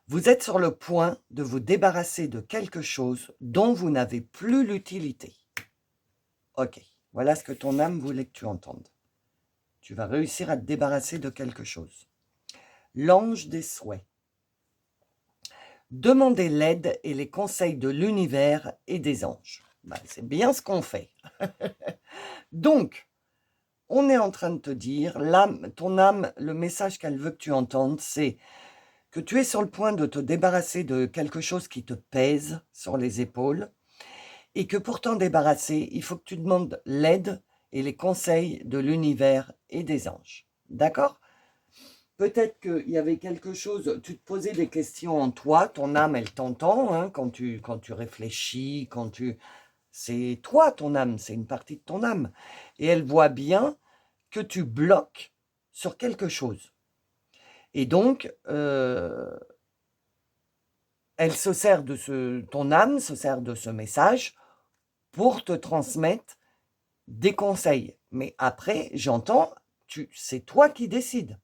Vous êtes sur le point de vous débarrasser de quelque chose dont vous n'avez plus l'utilité. Ok, voilà ce que ton âme voulait que tu entendes. Tu vas réussir à te débarrasser de quelque chose. L'ange des souhaits. Demandez l'aide et les conseils de l'univers et des anges. C'est bien ce qu'on fait. Donc, on est en train de te dire, ton âme, le message qu'elle veut que tu entendes, c'est que tu es sur le point de te débarrasser de quelque chose qui te pèse sur les épaules et que pour t'en débarrasser, il faut que tu demandes l'aide et les conseils de l'univers et des anges. D'accord? Peut-être qu'il y avait quelque chose, tu te posais des questions en toi, ton âme, elle t'entend, hein, quand tu réfléchis, c'est toi, ton âme, c'est une partie de ton âme. Et elle voit bien que tu bloques sur quelque chose. Et donc, elle se sert ton âme se sert de ce message pour te transmettre des conseils. Mais après, j'entends, c'est toi qui décides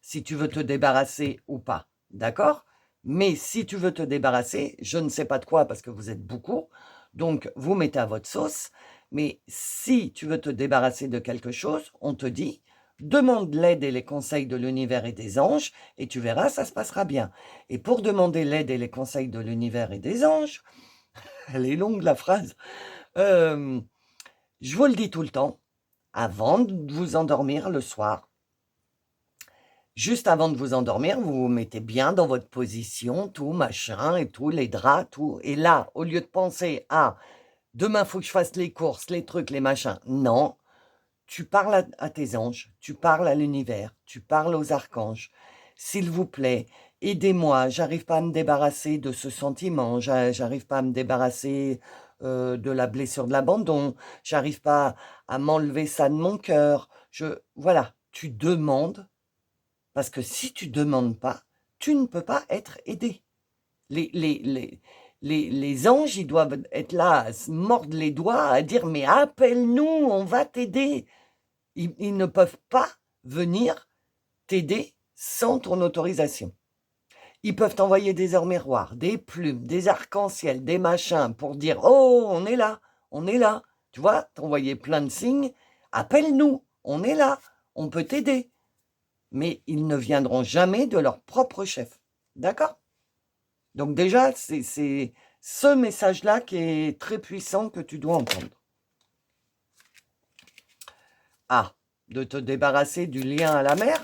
si tu veux te débarrasser ou pas. D'accord? Mais si tu veux te débarrasser, je ne sais pas de quoi parce que vous êtes beaucoup, donc vous mettez à votre sauce. Mais si tu veux te débarrasser de quelque chose, on te dit, demande l'aide et les conseils de l'univers et des anges et tu verras, ça se passera bien. Et pour demander l'aide et les conseils de l'univers et des anges, elle est longue la phrase, je vous le dis tout le temps, avant de vous endormir le soir, juste avant de vous endormir, vous vous mettez bien dans votre position, tout machin et tout, les draps, tout. Et là, au lieu de penser à demain, faut que je fasse les courses, les trucs, les machins, non, tu parles à tes anges, tu parles à l'univers, tu parles aux archanges. S'il vous plaît, aidez-moi, j'arrive pas à me débarrasser de ce sentiment, j'arrive pas à me débarrasser de la blessure de l'abandon, j'arrive pas à m'enlever ça de mon cœur. Voilà, tu demandes, parce que si tu demandes pas, tu ne peux pas être aidé. Les anges, ils doivent être là, à se mordre les doigts, à dire, mais appelle-nous, on va t'aider. Ils ne peuvent pas venir t'aider sans ton autorisation. Ils peuvent t'envoyer des heures-miroirs, des plumes, des arcs-en-ciel, des machins pour dire, oh, on est là, on est là. Tu vois, t'envoyer plein de signes, appelle-nous, on est là, on peut t'aider. Mais ils ne viendront jamais de leur propre chef. D'accord? Donc déjà, c'est ce message-là qui est très puissant que tu dois entendre. Ah, de te débarrasser du lien à la mer?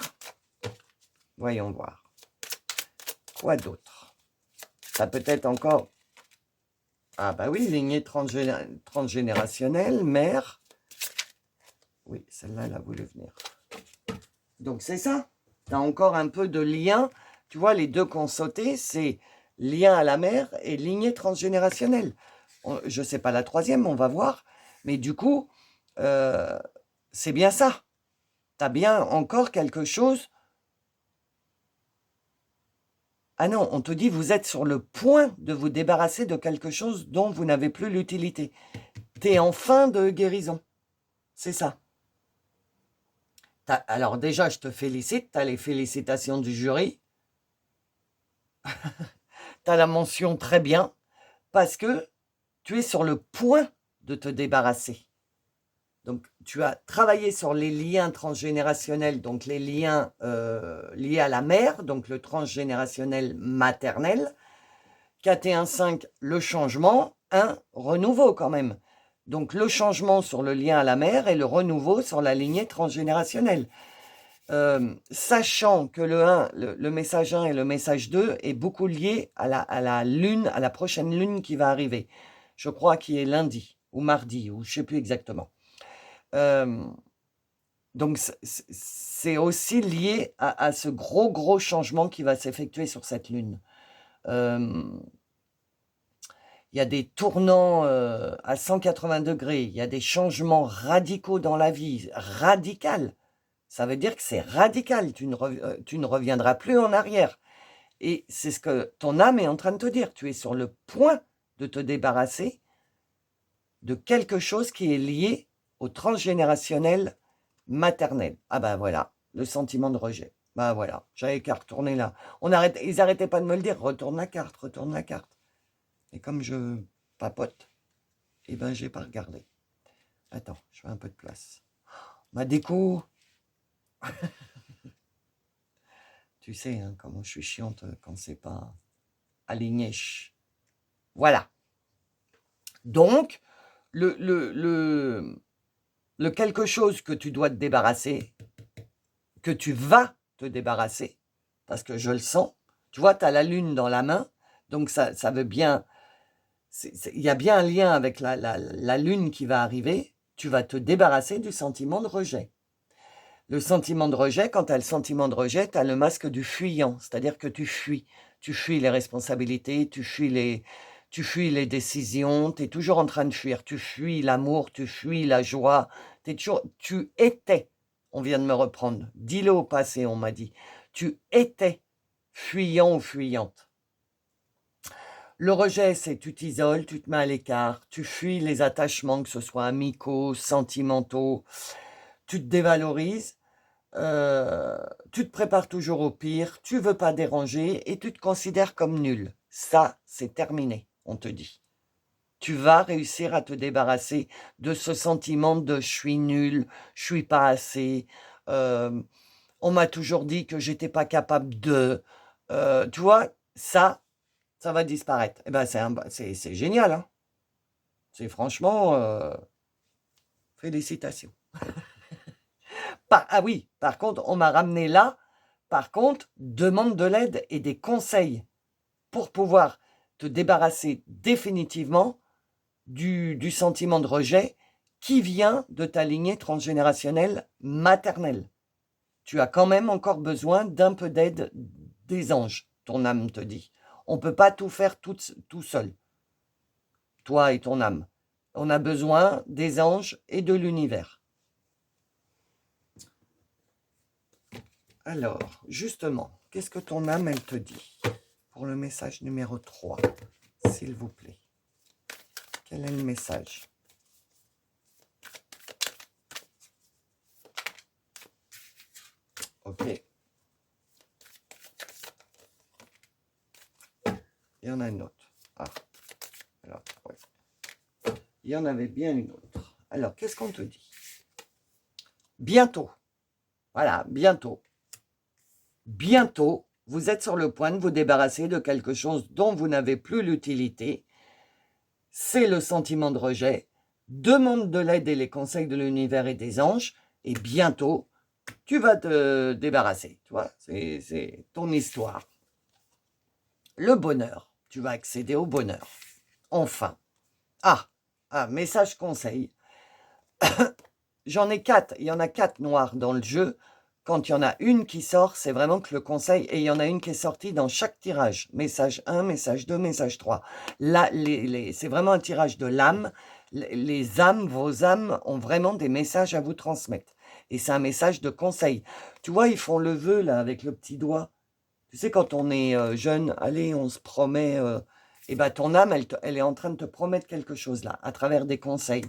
Voyons voir. Quoi d'autre? Ça peut être encore... Ah bah oui, lignée transgénérationnelle, mère. Oui, celle-là, elle a voulu venir. Donc c'est ça. Tu as encore un peu de lien. Tu vois, les deux qu'on sauté, c'est lien à la mère et lignée transgénérationnelle. Je ne sais pas la troisième, on va voir. Mais du coup, c'est bien ça. Tu as bien encore quelque chose. Ah non, on te dit, vous êtes sur le point de vous débarrasser de quelque chose dont vous n'avez plus l'utilité. Tu es en fin de guérison. C'est ça. Alors déjà, je te félicite. Tu as les félicitations du jury. Tu as la mention très bien. Parce que tu es sur le point de te débarrasser. Donc, tu as travaillé sur les liens transgénérationnels, donc les liens liés à la mère, donc le transgénérationnel maternel. 4 et 1, 5, le changement. 1, renouveau quand même. Donc, le changement sur le lien à la mère et le renouveau sur la lignée transgénérationnelle. Sachant que le 1, le message 1 et le message 2 est beaucoup lié à la lune, à la prochaine lune qui va arriver. Je crois qu'il est lundi ou mardi, ou je ne sais plus exactement. Donc, c'est aussi lié à ce gros changement qui va s'effectuer sur cette lune. Il y a des tournants à 180 degrés, il y a des changements radicaux dans la vie, radical. Ça veut dire que c'est radical, tu ne reviendras plus en arrière. Et c'est ce que ton âme est en train de te dire. Tu es sur le point de te débarrasser de quelque chose qui est lié au transgénérationnel maternel. Ah ben voilà, le sentiment de rejet. Ben voilà, j'avais qu'à retourner là. Ils n'arrêtaient pas de me le dire, retourne la carte, retourne la carte. Et comme je papote, eh ben j'ai pas regardé. Attends, je fais un peu de place. Ma déco. Tu sais, hein, comment je suis chiante quand c'est pas aligné. Voilà. Donc, le quelque chose que tu dois te débarrasser, que tu vas te débarrasser, parce que je le sens. Tu vois, tu as la lune dans la main, donc ça veut bien... Il y a bien un lien avec la lune qui va arriver. Tu vas te débarrasser du sentiment de rejet. Le sentiment de rejet, quand tu as le sentiment de rejet, tu as le masque du fuyant, c'est-à-dire que tu fuis. Tu fuis les responsabilités, tu fuis les décisions, tu es toujours en train de fuir. Tu fuis l'amour, tu fuis la joie. Tu étais, on vient de me reprendre, dis-le au passé, on m'a dit. Tu étais fuyant ou fuyante. Le rejet, c'est tu t'isoles, tu te mets à l'écart, tu fuis les attachements, que ce soit amicaux, sentimentaux, tu te dévalorises. tu te prépares toujours au pire, tu veux pas déranger et tu te considères comme nul. Ça, c'est terminé, on te dit. Tu vas réussir à te débarrasser de ce sentiment de je suis nul, je suis pas assez, on m'a toujours dit que j'étais pas capable de. Tu vois, ça va disparaître. Eh ben, c'est génial, hein. C'est franchement, félicitations. Ah oui, par contre, on m'a ramené là. Par contre, demande de l'aide et des conseils pour pouvoir te débarrasser définitivement du sentiment de rejet qui vient de ta lignée transgénérationnelle maternelle. Tu as quand même encore besoin d'un peu d'aide des anges, ton âme te dit. On ne peut pas tout faire tout seul, toi et ton âme. On a besoin des anges et de l'univers. Alors, justement, qu'est-ce que ton âme, elle te dit pour le message numéro 3, s'il vous plaît? Quel est le message? Ok. Il y en a une autre. Ah, alors, ouais. Il y en avait bien une autre. Alors, qu'est-ce qu'on te dit? Bientôt. Voilà, bientôt. Bientôt, vous êtes sur le point de vous débarrasser de quelque chose dont vous n'avez plus l'utilité. C'est le sentiment de rejet. Demande de l'aide et les conseils de l'univers et des anges. Et bientôt, tu vas te débarrasser. Tu vois, c'est ton histoire. Le bonheur. Tu vas accéder au bonheur. Enfin. Message conseil. J'en ai 4. Il y en a 4 noirs dans le jeu. Quand il y en a une qui sort, c'est vraiment que le conseil, et il y en a une qui est sortie dans chaque tirage. Message 1, message 2, message 3. Là, c'est vraiment un tirage de l'âme. Les âmes, vos âmes, ont vraiment des messages à vous transmettre. Et c'est un message de conseil. Tu vois, ils font le vœu, là, avec le petit doigt. Tu sais, quand on est jeune, allez, on se promet... et bien, ton âme, elle est en train de te promettre quelque chose, là, à travers des conseils.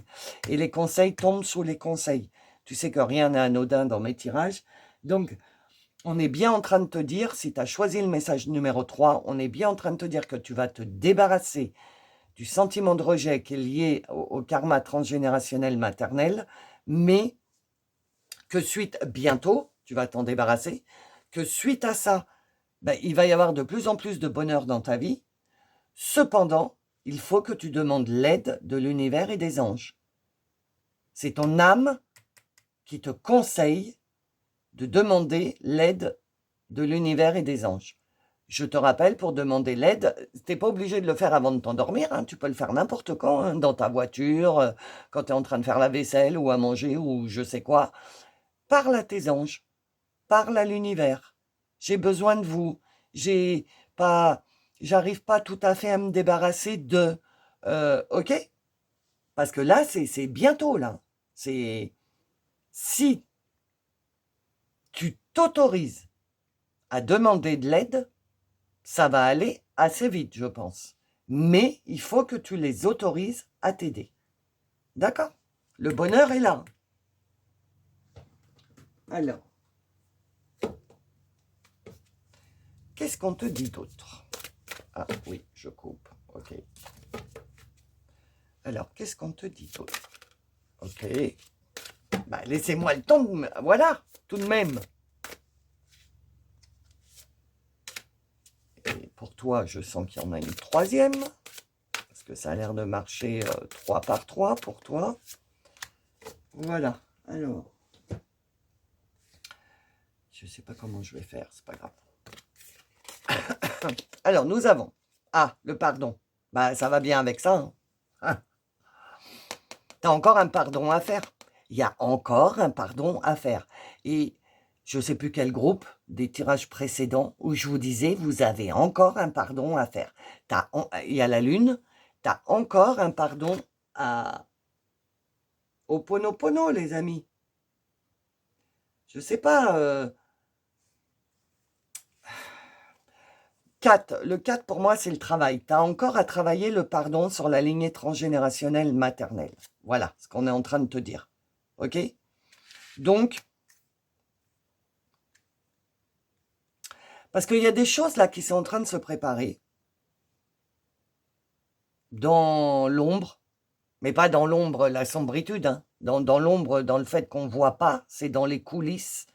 Et les conseils tombent sous les conseils. Tu sais que rien n'est anodin dans mes tirages. Donc, on est bien en train de te dire, si tu as choisi le message numéro 3, on est bien en train de te dire que tu vas te débarrasser du sentiment de rejet qui est lié au karma transgénérationnel maternel, mais que bientôt, tu vas t'en débarrasser, que suite à ça, il va y avoir de plus en plus de bonheur dans ta vie. Cependant, il faut que tu demandes l'aide de l'univers et des anges. C'est ton âme qui te conseille de demander l'aide de l'univers et des anges. Je te rappelle, pour demander l'aide, tu n'es pas obligé de le faire avant de t'endormir, hein, tu peux le faire n'importe quand, hein, dans ta voiture, quand tu es en train de faire la vaisselle ou à manger ou je sais quoi. Parle à tes anges, parle à l'univers. J'ai besoin de vous, j'arrive pas tout à fait à me débarrasser de... ok? Parce que là, c'est bientôt, là. Si tu t'autorises à demander de l'aide, ça va aller assez vite, je pense. Mais il faut que tu les autorises à t'aider. D'accord? Le bonheur est là. Alors, qu'est-ce qu'on te dit d'autre? Ah oui, je coupe. Ok. Alors, qu'est-ce qu'on te dit d'autre? Ok. Laissez-moi le temps. Voilà, tout de même. Et pour toi, je sens qu'il y en a une troisième. Parce que ça a l'air de marcher 3 par 3 pour toi. Voilà. Alors. Je ne sais pas comment je vais faire, c'est pas grave. Alors, nous avons... le pardon. Ça va bien avec ça. Hein. Tu as encore un pardon à faire. Il y a encore un pardon à faire. Et je ne sais plus quel groupe des tirages précédents où je vous disais, vous avez encore un pardon à faire. Il y a la lune, tu as encore un pardon à... Au Ponopono, les amis. Je ne sais pas... 4. Le 4, pour moi, c'est le travail. Tu as encore à travailler le pardon sur la lignée transgénérationnelle maternelle. Voilà ce qu'on est en train de te dire. OK? Donc, Parce qu'il y a des choses là qui sont en train de se préparer dans l'ombre, mais pas dans l'ombre, la sombritude, hein. Dans l'ombre, dans le fait qu'on ne voit pas, c'est dans les coulisses.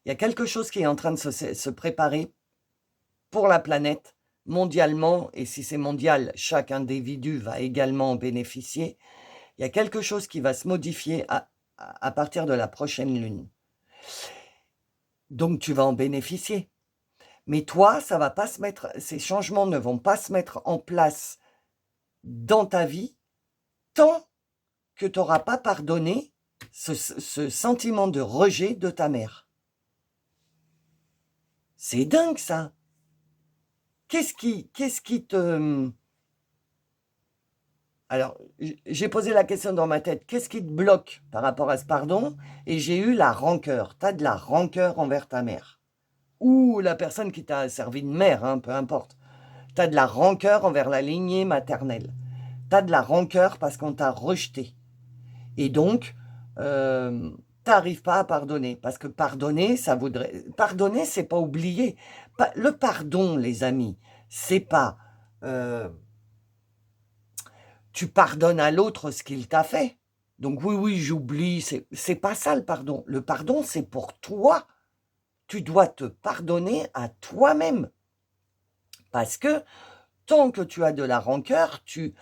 Il y a quelque chose qui est en train de se préparer pour la planète, mondialement, et si c'est mondial, chaque individu va également en bénéficier. Il y a quelque chose qui va se modifier à partir de la prochaine lune. Donc tu vas en bénéficier. Mais toi, ça va pas se mettre, ces changements ne vont pas se mettre en place dans ta vie tant que tu n'auras pas pardonné ce sentiment de rejet de ta mère. C'est dingue ça. Qu'est-ce qui te... Alors, j'ai posé la question dans ma tête, qu'est-ce qui te bloque par rapport à ce pardon? Et j'ai eu la rancœur. Tu as de la rancœur envers ta mère. Ou la personne qui t'a servi de mère, hein, peu importe. Tu as de la rancœur envers la lignée maternelle. Tu as de la rancœur parce qu'on t'a rejeté. Et donc, tu n'arrives pas à pardonner. Parce que pardonner, ça voudrait... Pardonner, c'est pas oublier. Le pardon, les amis, c'est pas... tu pardonnes à l'autre ce qu'il t'a fait. Donc oui, j'oublie. C'est pas ça le pardon. Le pardon, c'est pour toi. Tu dois te pardonner à toi-même. Parce que tant que tu as de la rancœur, tu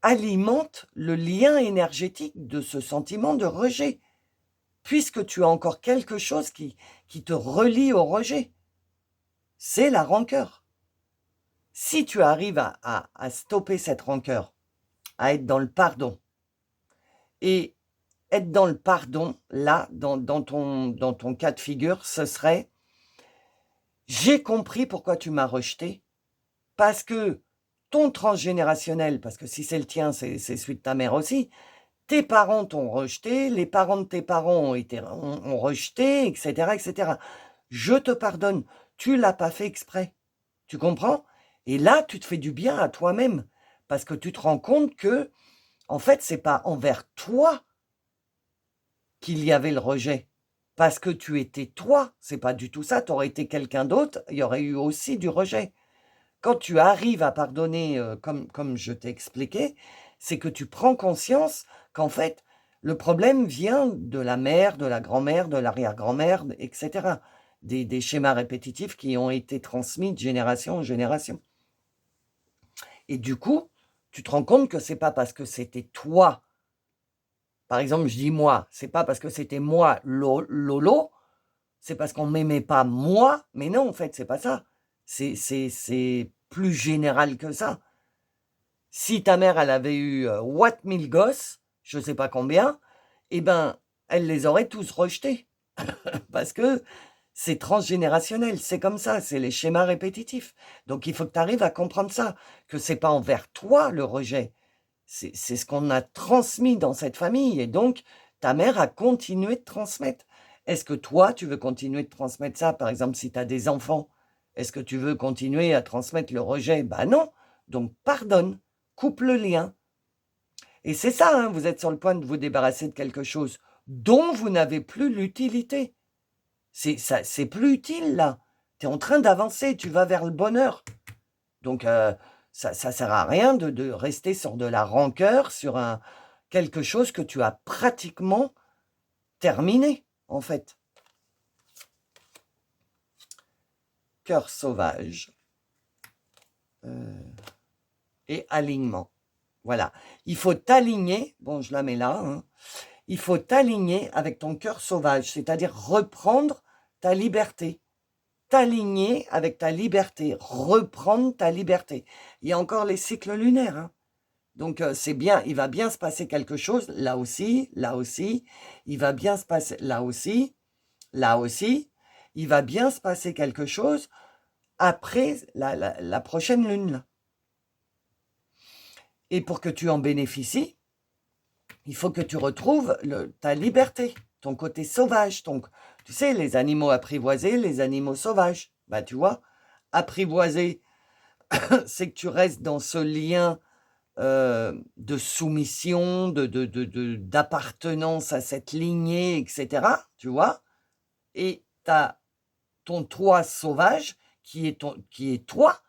alimentes le lien énergétique de ce sentiment de rejet, puisque tu as encore quelque chose qui te relie au rejet. C'est la rancœur. Si tu arrives à stopper cette rancœur, à être dans le pardon, et être dans le pardon, là, dans ton cas de figure, ce serait « J'ai compris pourquoi tu m'as rejeté, parce que ton transgénérationnel, parce que si c'est le tien, c'est celui de ta mère aussi, tes parents t'ont rejeté, les parents de tes parents ont rejeté, etc., etc. Je te pardonne, tu l'as pas fait exprès. Tu comprends? Et là, tu te fais du bien à toi-même, parce que tu te rends compte que, en fait, c'est pas envers toi qu'il y avait le rejet, parce que tu étais toi. C'est pas du tout ça. Tu aurais été quelqu'un d'autre, il y aurait eu aussi du rejet. Quand tu arrives à pardonner, comme je t'ai expliqué, c'est que tu prends conscience qu'en fait, le problème vient de la mère, de la grand-mère, de l'arrière-grand-mère, etc. Des schémas répétitifs qui ont été transmis de génération en génération. Et du coup, tu te rends compte que c'est pas parce que c'était toi, par exemple, je dis moi, c'est pas parce que c'était moi, Lolo, c'est parce qu'on m'aimait pas moi, mais non, en fait, c'est pas ça. C'est plus général que ça. Si ta mère, elle avait eu what 1000 gosses, je sais pas combien, eh ben, elle les aurait tous rejetés. Parce que c'est transgénérationnel, c'est comme ça, c'est les schémas répétitifs. Donc il faut que tu arrives à comprendre ça, que c'est pas envers toi le rejet, c'est ce qu'on a transmis dans cette famille, et donc ta mère a continué de transmettre. Est-ce que toi, tu veux continuer de transmettre ça? Par exemple, si tu as des enfants, est-ce que tu veux continuer à transmettre le rejet? Ben non, donc pardonne, coupe le lien. Et c'est ça, hein, vous êtes sur le point de vous débarrasser de quelque chose dont vous n'avez plus l'utilité. C'est plus utile, là. Tu es en train d'avancer, tu vas vers le bonheur. Donc, ça ne sert à rien de rester sur de la rancœur, sur quelque chose que tu as pratiquement terminé, en fait. Cœur sauvage. Et alignement. Voilà. Il faut t'aligner, bon, je la mets là, hein. Il faut t'aligner avec ton cœur sauvage, c'est-à-dire reprendre ta liberté. T'aligner avec ta liberté, reprendre ta liberté. Il y a encore les cycles lunaires, hein. Donc c'est bien, il va bien se passer quelque chose, là aussi, il va bien se passer, là aussi, il va bien se passer quelque chose après la prochaine lune, là. Et pour que tu en bénéficies, il faut que tu retrouves ta liberté, ton côté sauvage. Tu sais, les animaux apprivoisés, les animaux sauvages. Bah, tu vois, apprivoiser, c'est que tu restes dans ce lien de soumission, d'appartenance à cette lignée, etc. Tu vois. Et tu as ton toi sauvage, qui est toi,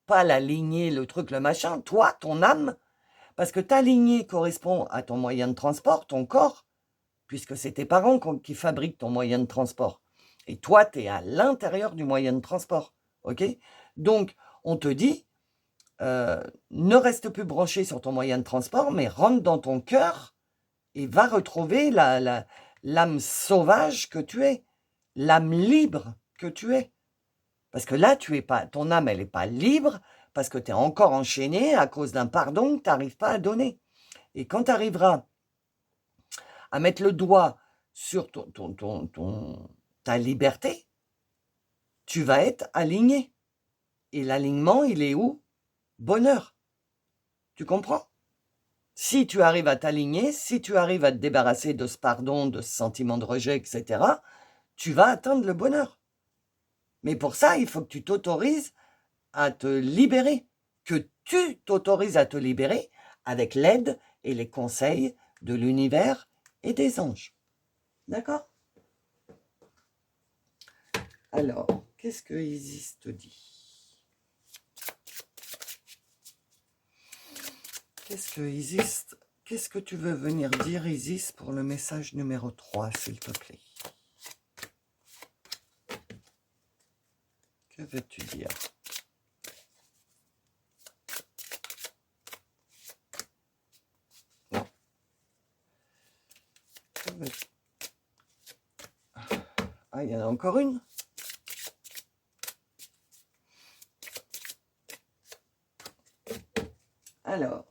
pas la lignée, le truc, le machin, toi, ton âme, parce que ta lignée correspond à ton moyen de transport, ton corps, puisque c'est tes parents qui fabriquent ton moyen de transport. Et toi, tu es à l'intérieur du moyen de transport. Ok? Donc, on te dit, ne reste plus branché sur ton moyen de transport, mais rentre dans ton cœur et va retrouver l'âme sauvage que tu es, l'âme libre que tu es. Parce que là, ton âme, elle n'est pas libre, parce que tu es encore enchaîné à cause d'un pardon que tu n'arrives pas à donner. Et quand tu arriveras à mettre le doigt sur ta liberté, tu vas être aligné. Et l'alignement, il est où? Bonheur. Tu comprends? Si tu arrives à t'aligner, si tu arrives à te débarrasser de ce pardon, de ce sentiment de rejet, etc., tu vas atteindre le bonheur. Mais pour ça, il faut que tu t'autorises à te libérer, que tu t'autorises à te libérer avec l'aide et les conseils de l'univers et des anges. D'accord? Alors, qu'est-ce que Isis te dit? Qu'est-ce que tu veux venir dire, Isis, pour le message numéro 3, s'il te plaît? Que veux-tu dire? Non. Ah, il y en a encore une? Alors.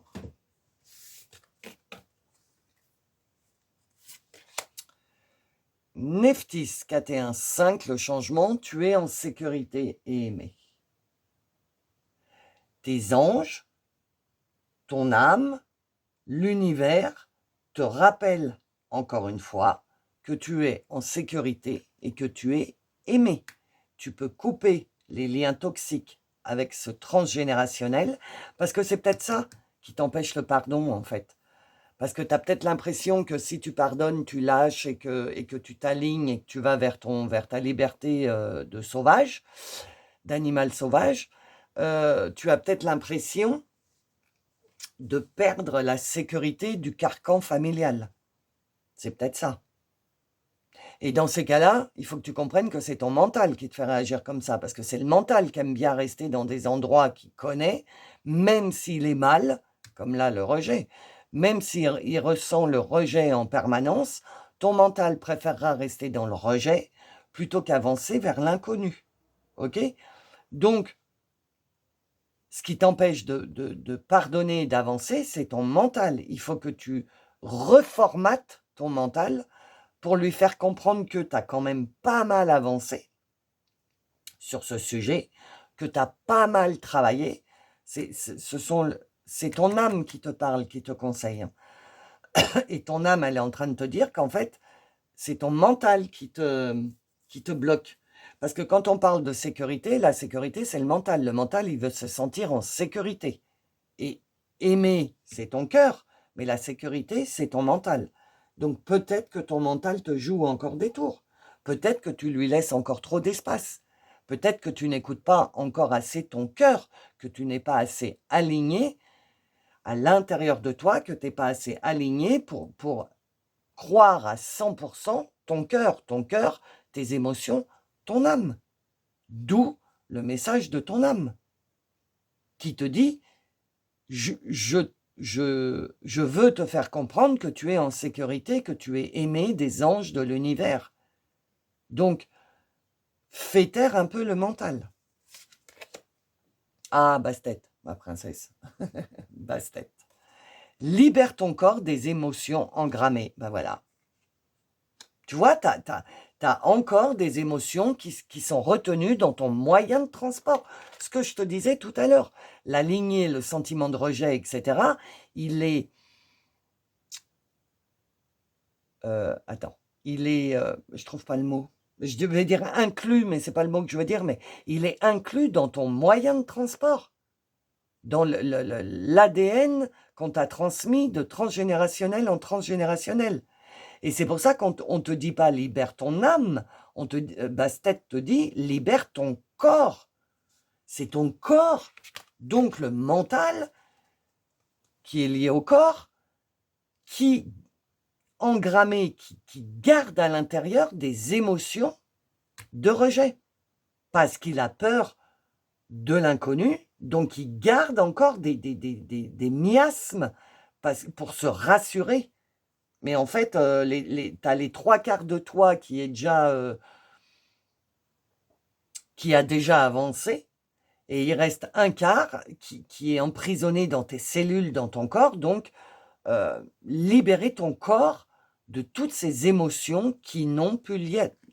Nephthys, KT1, 5, le changement, tu es en sécurité et aimé. Tes anges, ton âme, l'univers te rappellent encore une fois que tu es en sécurité et que tu es aimé. Tu peux couper les liens toxiques avec ce transgénérationnel, parce que c'est peut-être ça qui t'empêche le pardon en fait. Parce que tu as peut-être l'impression que si tu pardonnes, tu lâches et que tu t'alignes et que tu vas vers ta liberté de sauvage, d'animal sauvage, tu as peut-être l'impression de perdre la sécurité du carcan familial. C'est peut-être ça. Et dans ces cas-là, il faut que tu comprennes que c'est ton mental qui te fait réagir comme ça, parce que c'est le mental qui aime bien rester dans des endroits qu'il connaît, même s'il est mal, comme là le rejet, même s'il ressent le rejet en permanence, ton mental préférera rester dans le rejet plutôt qu'avancer vers l'inconnu. Ok? Donc, ce qui t'empêche de pardonner et d'avancer, c'est ton mental. Il faut que tu reformates ton mental pour lui faire comprendre que tu as quand même pas mal avancé sur ce sujet, que tu as pas mal travaillé. C'est ton âme qui te parle, qui te conseille. Et ton âme, elle est en train de te dire qu'en fait, c'est ton mental qui te bloque. Parce que quand on parle de sécurité, la sécurité, c'est le mental. Le mental, il veut se sentir en sécurité. Et aimer, c'est ton cœur, mais la sécurité, c'est ton mental. Donc peut-être que ton mental te joue encore des tours. Peut-être que tu lui laisses encore trop d'espace. Peut-être que tu n'écoutes pas encore assez ton cœur, que tu n'es pas assez aligné à l'intérieur de toi, que tu n'es pas assez aligné pour croire à 100% ton cœur, tes émotions, ton âme. D'où le message de ton âme qui te dit je veux te faire comprendre que tu es en sécurité, que tu es aimé des anges de l'univers. Donc, fais taire un peu le mental. Ah, Bastet, ma princesse. Bastet. Libère ton corps des émotions engrammées. Ben voilà. Tu vois, t'as encore des émotions qui sont retenues dans ton moyen de transport. Ce que je te disais tout à l'heure, la lignée, le sentiment de rejet, etc., il est... je trouve pas le mot. Je devais dire inclus, mais c'est pas le mot que je veux dire, mais il est inclus dans ton moyen de transport, dans l'ADN qu'on t'a transmis de transgénérationnel en transgénérationnel. Et c'est pour ça qu'on ne te dit pas libère ton âme, Bastet te dit libère ton corps. C'est ton corps, donc le mental, qui est lié au corps, qui engrammé, qui garde à l'intérieur des émotions de rejet, parce qu'il a peur de l'inconnu, donc il garde encore des miasmes pour se rassurer. Mais en fait, tu as les 3/4 de toi qui a déjà avancé, et il reste un quart qui est emprisonné dans tes cellules, dans ton corps. Donc, libérer ton corps de toutes ces émotions qui n'ont plus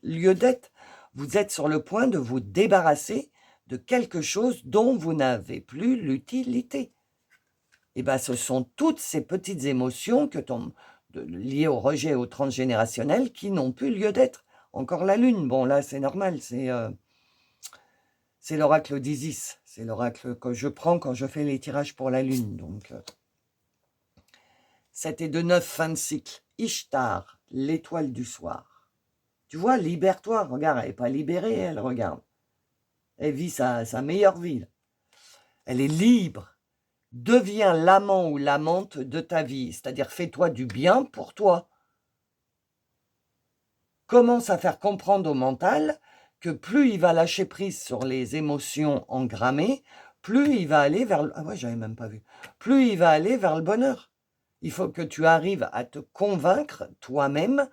lieu d'être. Vous êtes sur le point de vous débarrasser de quelque chose dont vous n'avez plus l'utilité. Et bien, ce sont toutes ces petites émotions liées au rejet, au transgénérationnel, qui n'ont plus lieu d'être. Encore la lune, bon là c'est normal, c'est l'oracle d'Isis, c'est l'oracle que je prends quand je fais les tirages pour la lune. Donc 7 et 2, 9, fin de cycle. Ishtar, l'étoile du soir. Tu vois, libère-toi, regarde, elle n'est pas libérée, elle regarde. Elle vit sa meilleure vie. Elle est libre. Deviens l'amant ou l'amante de ta vie, c'est-à-dire fais-toi du bien pour toi. Commence à faire comprendre au mental que plus il va lâcher prise sur les émotions engrammées, plus il va aller vers le... Ah ouais, j'avais même pas vu. Plus il va aller vers le bonheur. Il faut que tu arrives à te convaincre toi-même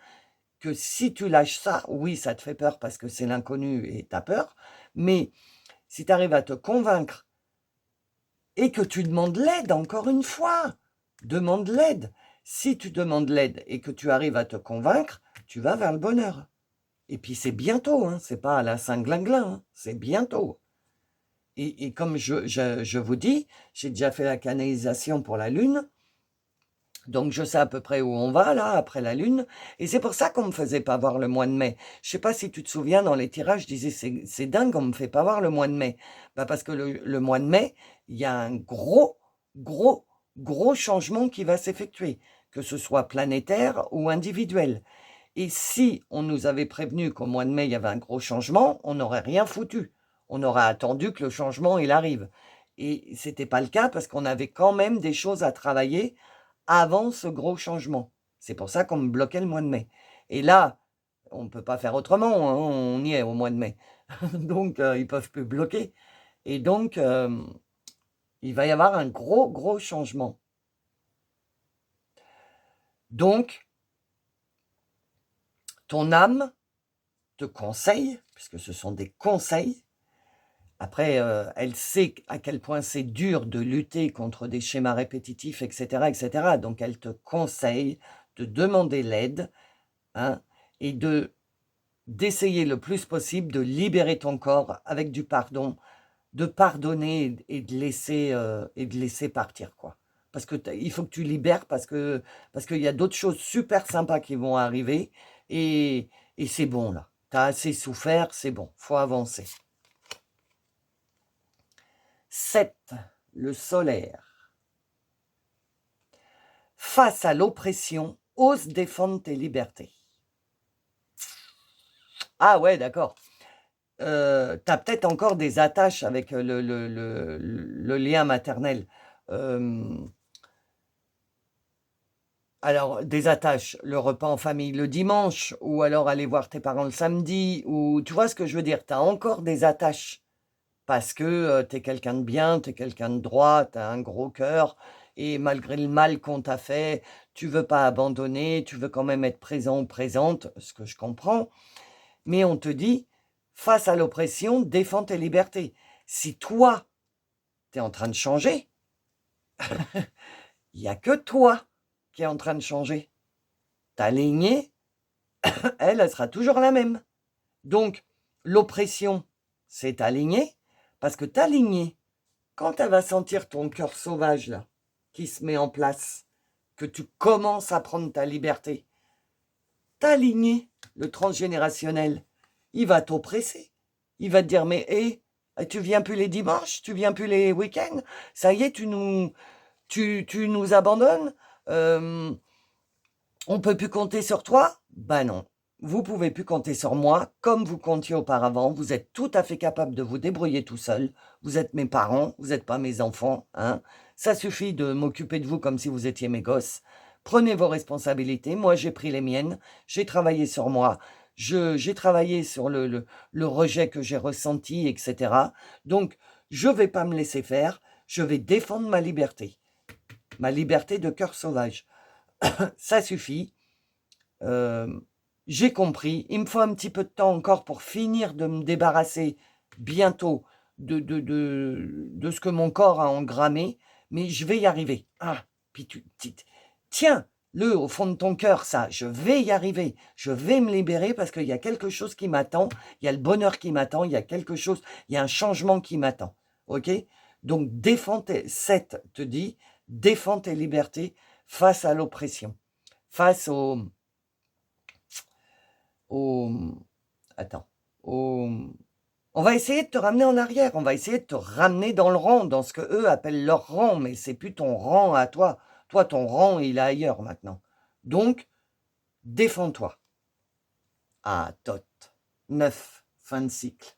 que si tu lâches ça, oui, ça te fait peur parce que c'est l'inconnu et tu as peur, mais si tu arrives à te convaincre et que tu demandes l'aide, encore une fois, demande l'aide. Si tu demandes l'aide et que tu arrives à te convaincre, tu vas vers le bonheur. Et puis c'est bientôt, hein, c'est pas à la Saint-Glinglin, hein, c'est bientôt. Et comme je vous dis, j'ai déjà fait la canalisation pour la Lune, donc je sais à peu près où on va là, après la Lune, et c'est pour ça qu'on ne me faisait pas voir le mois de mai. Je ne sais pas si tu te souviens, dans les tirages, je disais, c'est dingue, on ne me fait pas voir le mois de mai. Bah parce que le mois de mai, il y a un gros changement qui va s'effectuer, que ce soit planétaire ou individuel. Et si on nous avait prévenu qu'au mois de mai, il y avait un gros changement, on n'aurait rien foutu. On aurait attendu que le changement, il arrive. Et ce n'était pas le cas parce qu'on avait quand même des choses à travailler avant ce gros changement. C'est pour ça qu'on me bloquait le mois de mai. Et là, on ne peut pas faire autrement, hein, on y est au mois de mai. Donc, ils ne peuvent plus bloquer. Et donc, il va y avoir un gros changement. Donc, ton âme te conseille, puisque ce sont des conseils. Après, elle sait à quel point c'est dur de lutter contre des schémas répétitifs, etc., etc. Donc, elle te conseille de demander l'aide, hein, et d'essayer le plus possible de libérer ton corps avec du pardon, de pardonner et de laisser partir, quoi. Parce que il faut que tu libères, parce qu'il y a d'autres choses super sympas qui vont arriver, et c'est bon, là. Tu as assez souffert, c'est bon, faut avancer. 7, le solaire. Face à l'oppression, ose défendre tes libertés. Ah ouais, d'accord. Tu as peut-être encore des attaches avec le lien maternel. Alors, des attaches, le repas en famille le dimanche, ou alors aller voir tes parents le samedi, ou tu vois ce que je veux dire, tu as encore des attaches. Parce que tu es quelqu'un de bien, tu es quelqu'un de droit, tu as un gros cœur, et malgré le mal qu'on t'a fait, tu veux pas abandonner, tu veux quand même être présent ou présente, ce que je comprends. Mais on te dit, face à l'oppression, défends tes libertés. Si toi, tu es en train de changer, il n'y a que toi qui est en train de changer. Ta lignée, elle sera toujours la même. Donc, l'oppression, c'est ta lignée, parce que ta lignée, quand elle va sentir ton cœur sauvage, là, qui se met en place, que tu commences à prendre ta liberté, ta lignée, le transgénérationnel, il va t'oppresser. Il va te dire, mais hé, tu viens plus les dimanches, tu viens plus les week-ends, ça y est, tu nous abandonnes, On peut plus compter sur toi? Ben non. Vous pouvez plus compter sur moi comme vous comptiez auparavant. Vous êtes tout à fait capable de vous débrouiller tout seul. Vous êtes mes parents, vous n'êtes pas mes enfants, hein. Ça suffit de m'occuper de vous comme si vous étiez mes gosses. Prenez vos responsabilités. Moi, j'ai pris les miennes. J'ai travaillé sur moi. J'ai travaillé sur le rejet que j'ai ressenti, etc. Donc, je vais pas me laisser faire. Je vais défendre ma liberté. Ma liberté de cœur sauvage. Ça suffit. J'ai compris. Il me faut un petit peu de temps encore pour finir de me débarrasser bientôt de ce que mon corps a engrammé, mais je vais y arriver. Ah, puis tiens-le au fond de ton cœur, ça. Je vais y arriver. Je vais me libérer parce qu'il y a quelque chose qui m'attend. Il y a le bonheur qui m'attend. Il y a quelque chose, il y a un changement qui m'attend. OK? Donc, Seth te dit, défends tes libertés face à l'oppression, face au attends, on va essayer de te ramener en arrière, on va essayer de te ramener dans le rang, dans ce que eux appellent leur rang, mais c'est plus ton rang à toi. Toi, ton rang, il est ailleurs maintenant. Donc, défends-toi. Ah, Tot. 9, fin de cycle.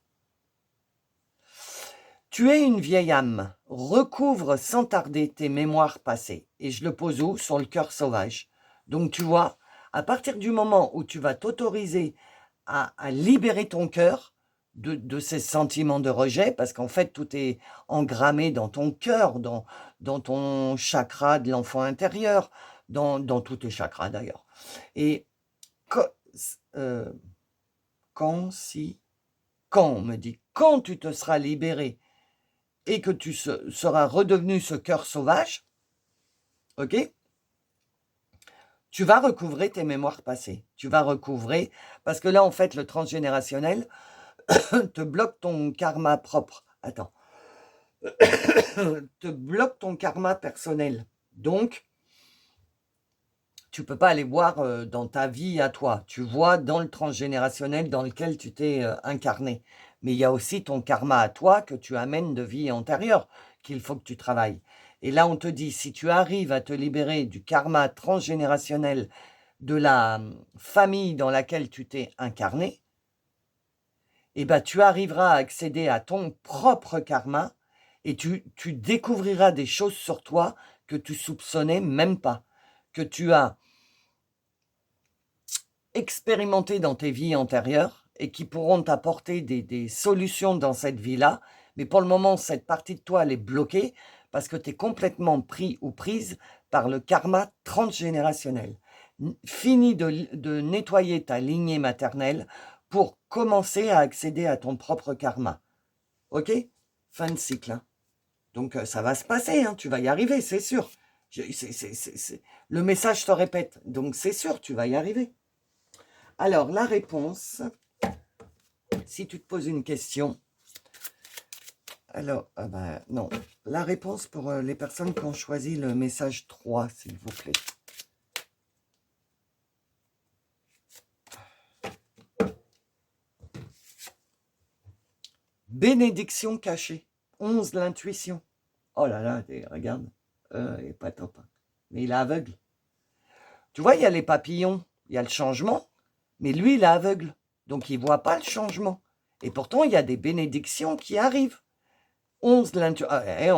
Tu es une vieille âme, recouvre sans tarder tes mémoires passées. Et je le pose où? Sur le cœur sauvage. Donc tu vois, à partir du moment où tu vas t'autoriser à libérer ton cœur de ces sentiments de rejet, parce qu'en fait tout est engrammé dans ton cœur, dans ton chakra de l'enfant intérieur, dans tous tes chakras d'ailleurs. Et quand on me dit, quand tu te seras libéré et que tu seras redevenu ce cœur sauvage, ok, tu vas recouvrer tes mémoires passées. Tu vas recouvrer, parce que là, en fait, le transgénérationnel te bloque ton karma propre. Attends. Te bloque ton karma personnel. Donc, tu peux pas aller voir dans ta vie à toi. Tu vois dans le transgénérationnel dans lequel tu t'es incarné. Mais il y a aussi ton karma à toi que tu amènes de vie antérieure qu'il faut que tu travailles. Et là, on te dit, si tu arrives à te libérer du karma transgénérationnel de la famille dans laquelle tu t'es incarné, eh ben, tu arriveras à accéder à ton propre karma et tu découvriras des choses sur toi que tu soupçonnais même pas, que tu as expérimenté dans tes vies antérieures et qui pourront t'apporter des solutions dans cette vie-là. Mais pour le moment, cette partie de toi, elle est bloquée parce que tu es complètement pris ou prise par le karma transgénérationnel. Fini de nettoyer ta lignée maternelle pour commencer à accéder à ton propre karma. Ok? Fin de cycle. Hein. Donc, ça va se passer, hein, tu vas y arriver, c'est sûr. Le message se répète, donc c'est sûr, tu vas y arriver. Alors, la réponse, si tu te poses une question, alors, non, la réponse pour les personnes qui ont choisi le message 3, s'il vous plaît. Bénédiction cachée, 11, l'intuition. Oh là là, regarde, il n'est pas top, hein. Mais il est aveugle. Tu vois, il y a les papillons, il y a le changement, mais lui, il est aveugle, donc il ne voit pas le changement. Et pourtant, il y a des bénédictions qui arrivent. 11, l'intuition.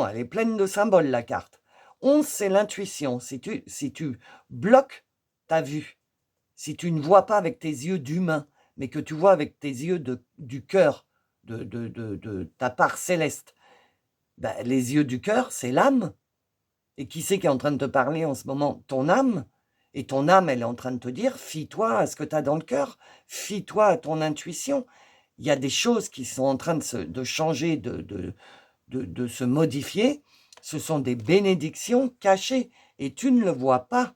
Elle est pleine de symboles, la carte. 11, c'est l'intuition. Si tu bloques ta vue, si tu ne vois pas avec tes yeux d'humain, mais que tu vois avec tes yeux du cœur, de ta part céleste, ben, les yeux du cœur, c'est l'âme. Et qui c'est qui est en train de te parler en ce moment? Ton âme. Et ton âme, elle est en train de te dire, fie-toi à ce que tu as dans le cœur, fie-toi à ton intuition. Il y a des choses qui sont en train de changer, de se modifier. Ce sont des bénédictions cachées et tu ne le vois pas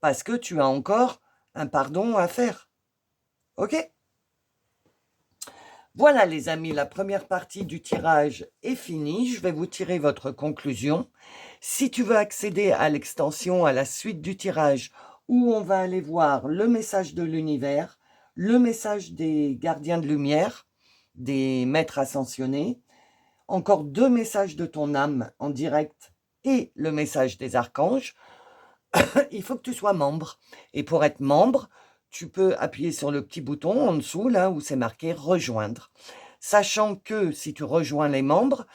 parce que tu as encore un pardon à faire. Ok? Voilà les amis, la première partie du tirage est finie. Je vais vous tirer votre conclusion. Si tu veux accéder à l'extension, à la suite du tirage, où on va aller voir le message de l'univers, le message des gardiens de lumière, des maîtres ascensionnés, encore 2 messages de ton âme en direct et le message des archanges, il faut que tu sois membre. Et pour être membre, tu peux appuyer sur le petit bouton en dessous, là où c'est marqué rejoindre. Sachant que si tu rejoins les membres,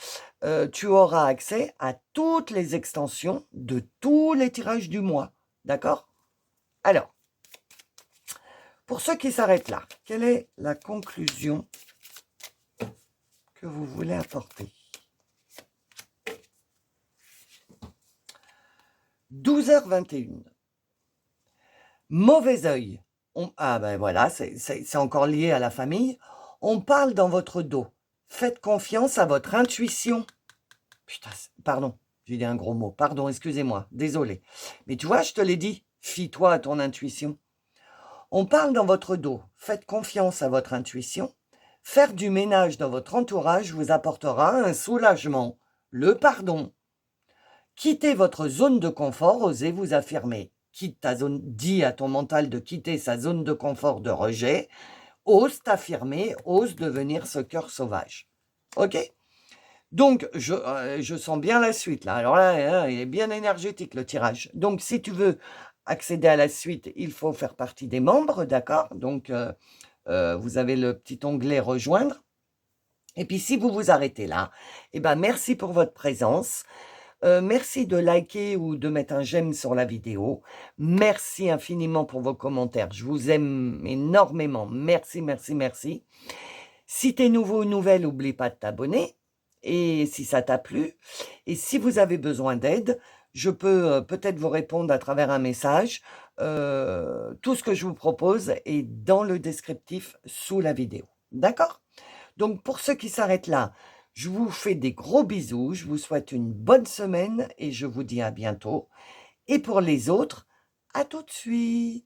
tu auras accès à toutes les extensions de tous les tirages du mois. D'accord? Alors, pour ceux qui s'arrêtent là, quelle est la conclusion que vous voulez apporter? 12h21. Mauvais œil. Ah ben voilà, c'est encore lié à la famille. On parle dans votre dos. Faites confiance à votre intuition. Putain, pardon, j'ai dit un gros mot. Pardon, excusez-moi, désolé. Mais tu vois, je te l'ai dit, fie-toi à ton intuition. On parle dans votre dos. Faites confiance à votre intuition. Faire du ménage dans votre entourage vous apportera un soulagement, le pardon. Quittez votre zone de confort, osez vous affirmer. Quitte ta zone, dis à ton mental de quitter sa zone de confort de rejet. Ose t'affirmer, ose devenir ce cœur sauvage. Ok? Donc, je sens bien la suite là. Alors là, il est bien énergétique le tirage. Donc, si tu veux accéder à la suite, il faut faire partie des membres, d'accord? Donc, vous avez le petit onglet rejoindre. Et puis, si vous vous arrêtez là, eh ben, merci pour votre présence. Merci de liker ou de mettre un j'aime sur la vidéo. Merci infiniment pour vos commentaires. Je vous aime énormément. Merci, merci, merci. Si tu es nouveau ou nouvelle, n'oublie pas de t'abonner. Et si ça t'a plu, et si vous avez besoin d'aide, je peux peut-être vous répondre à travers un message. Tout ce que je vous propose est dans le descriptif sous la vidéo. D'accord? Donc, pour ceux qui s'arrêtent là, je vous fais des gros bisous, je vous souhaite une bonne semaine et je vous dis à bientôt. Et pour les autres, à tout de suite.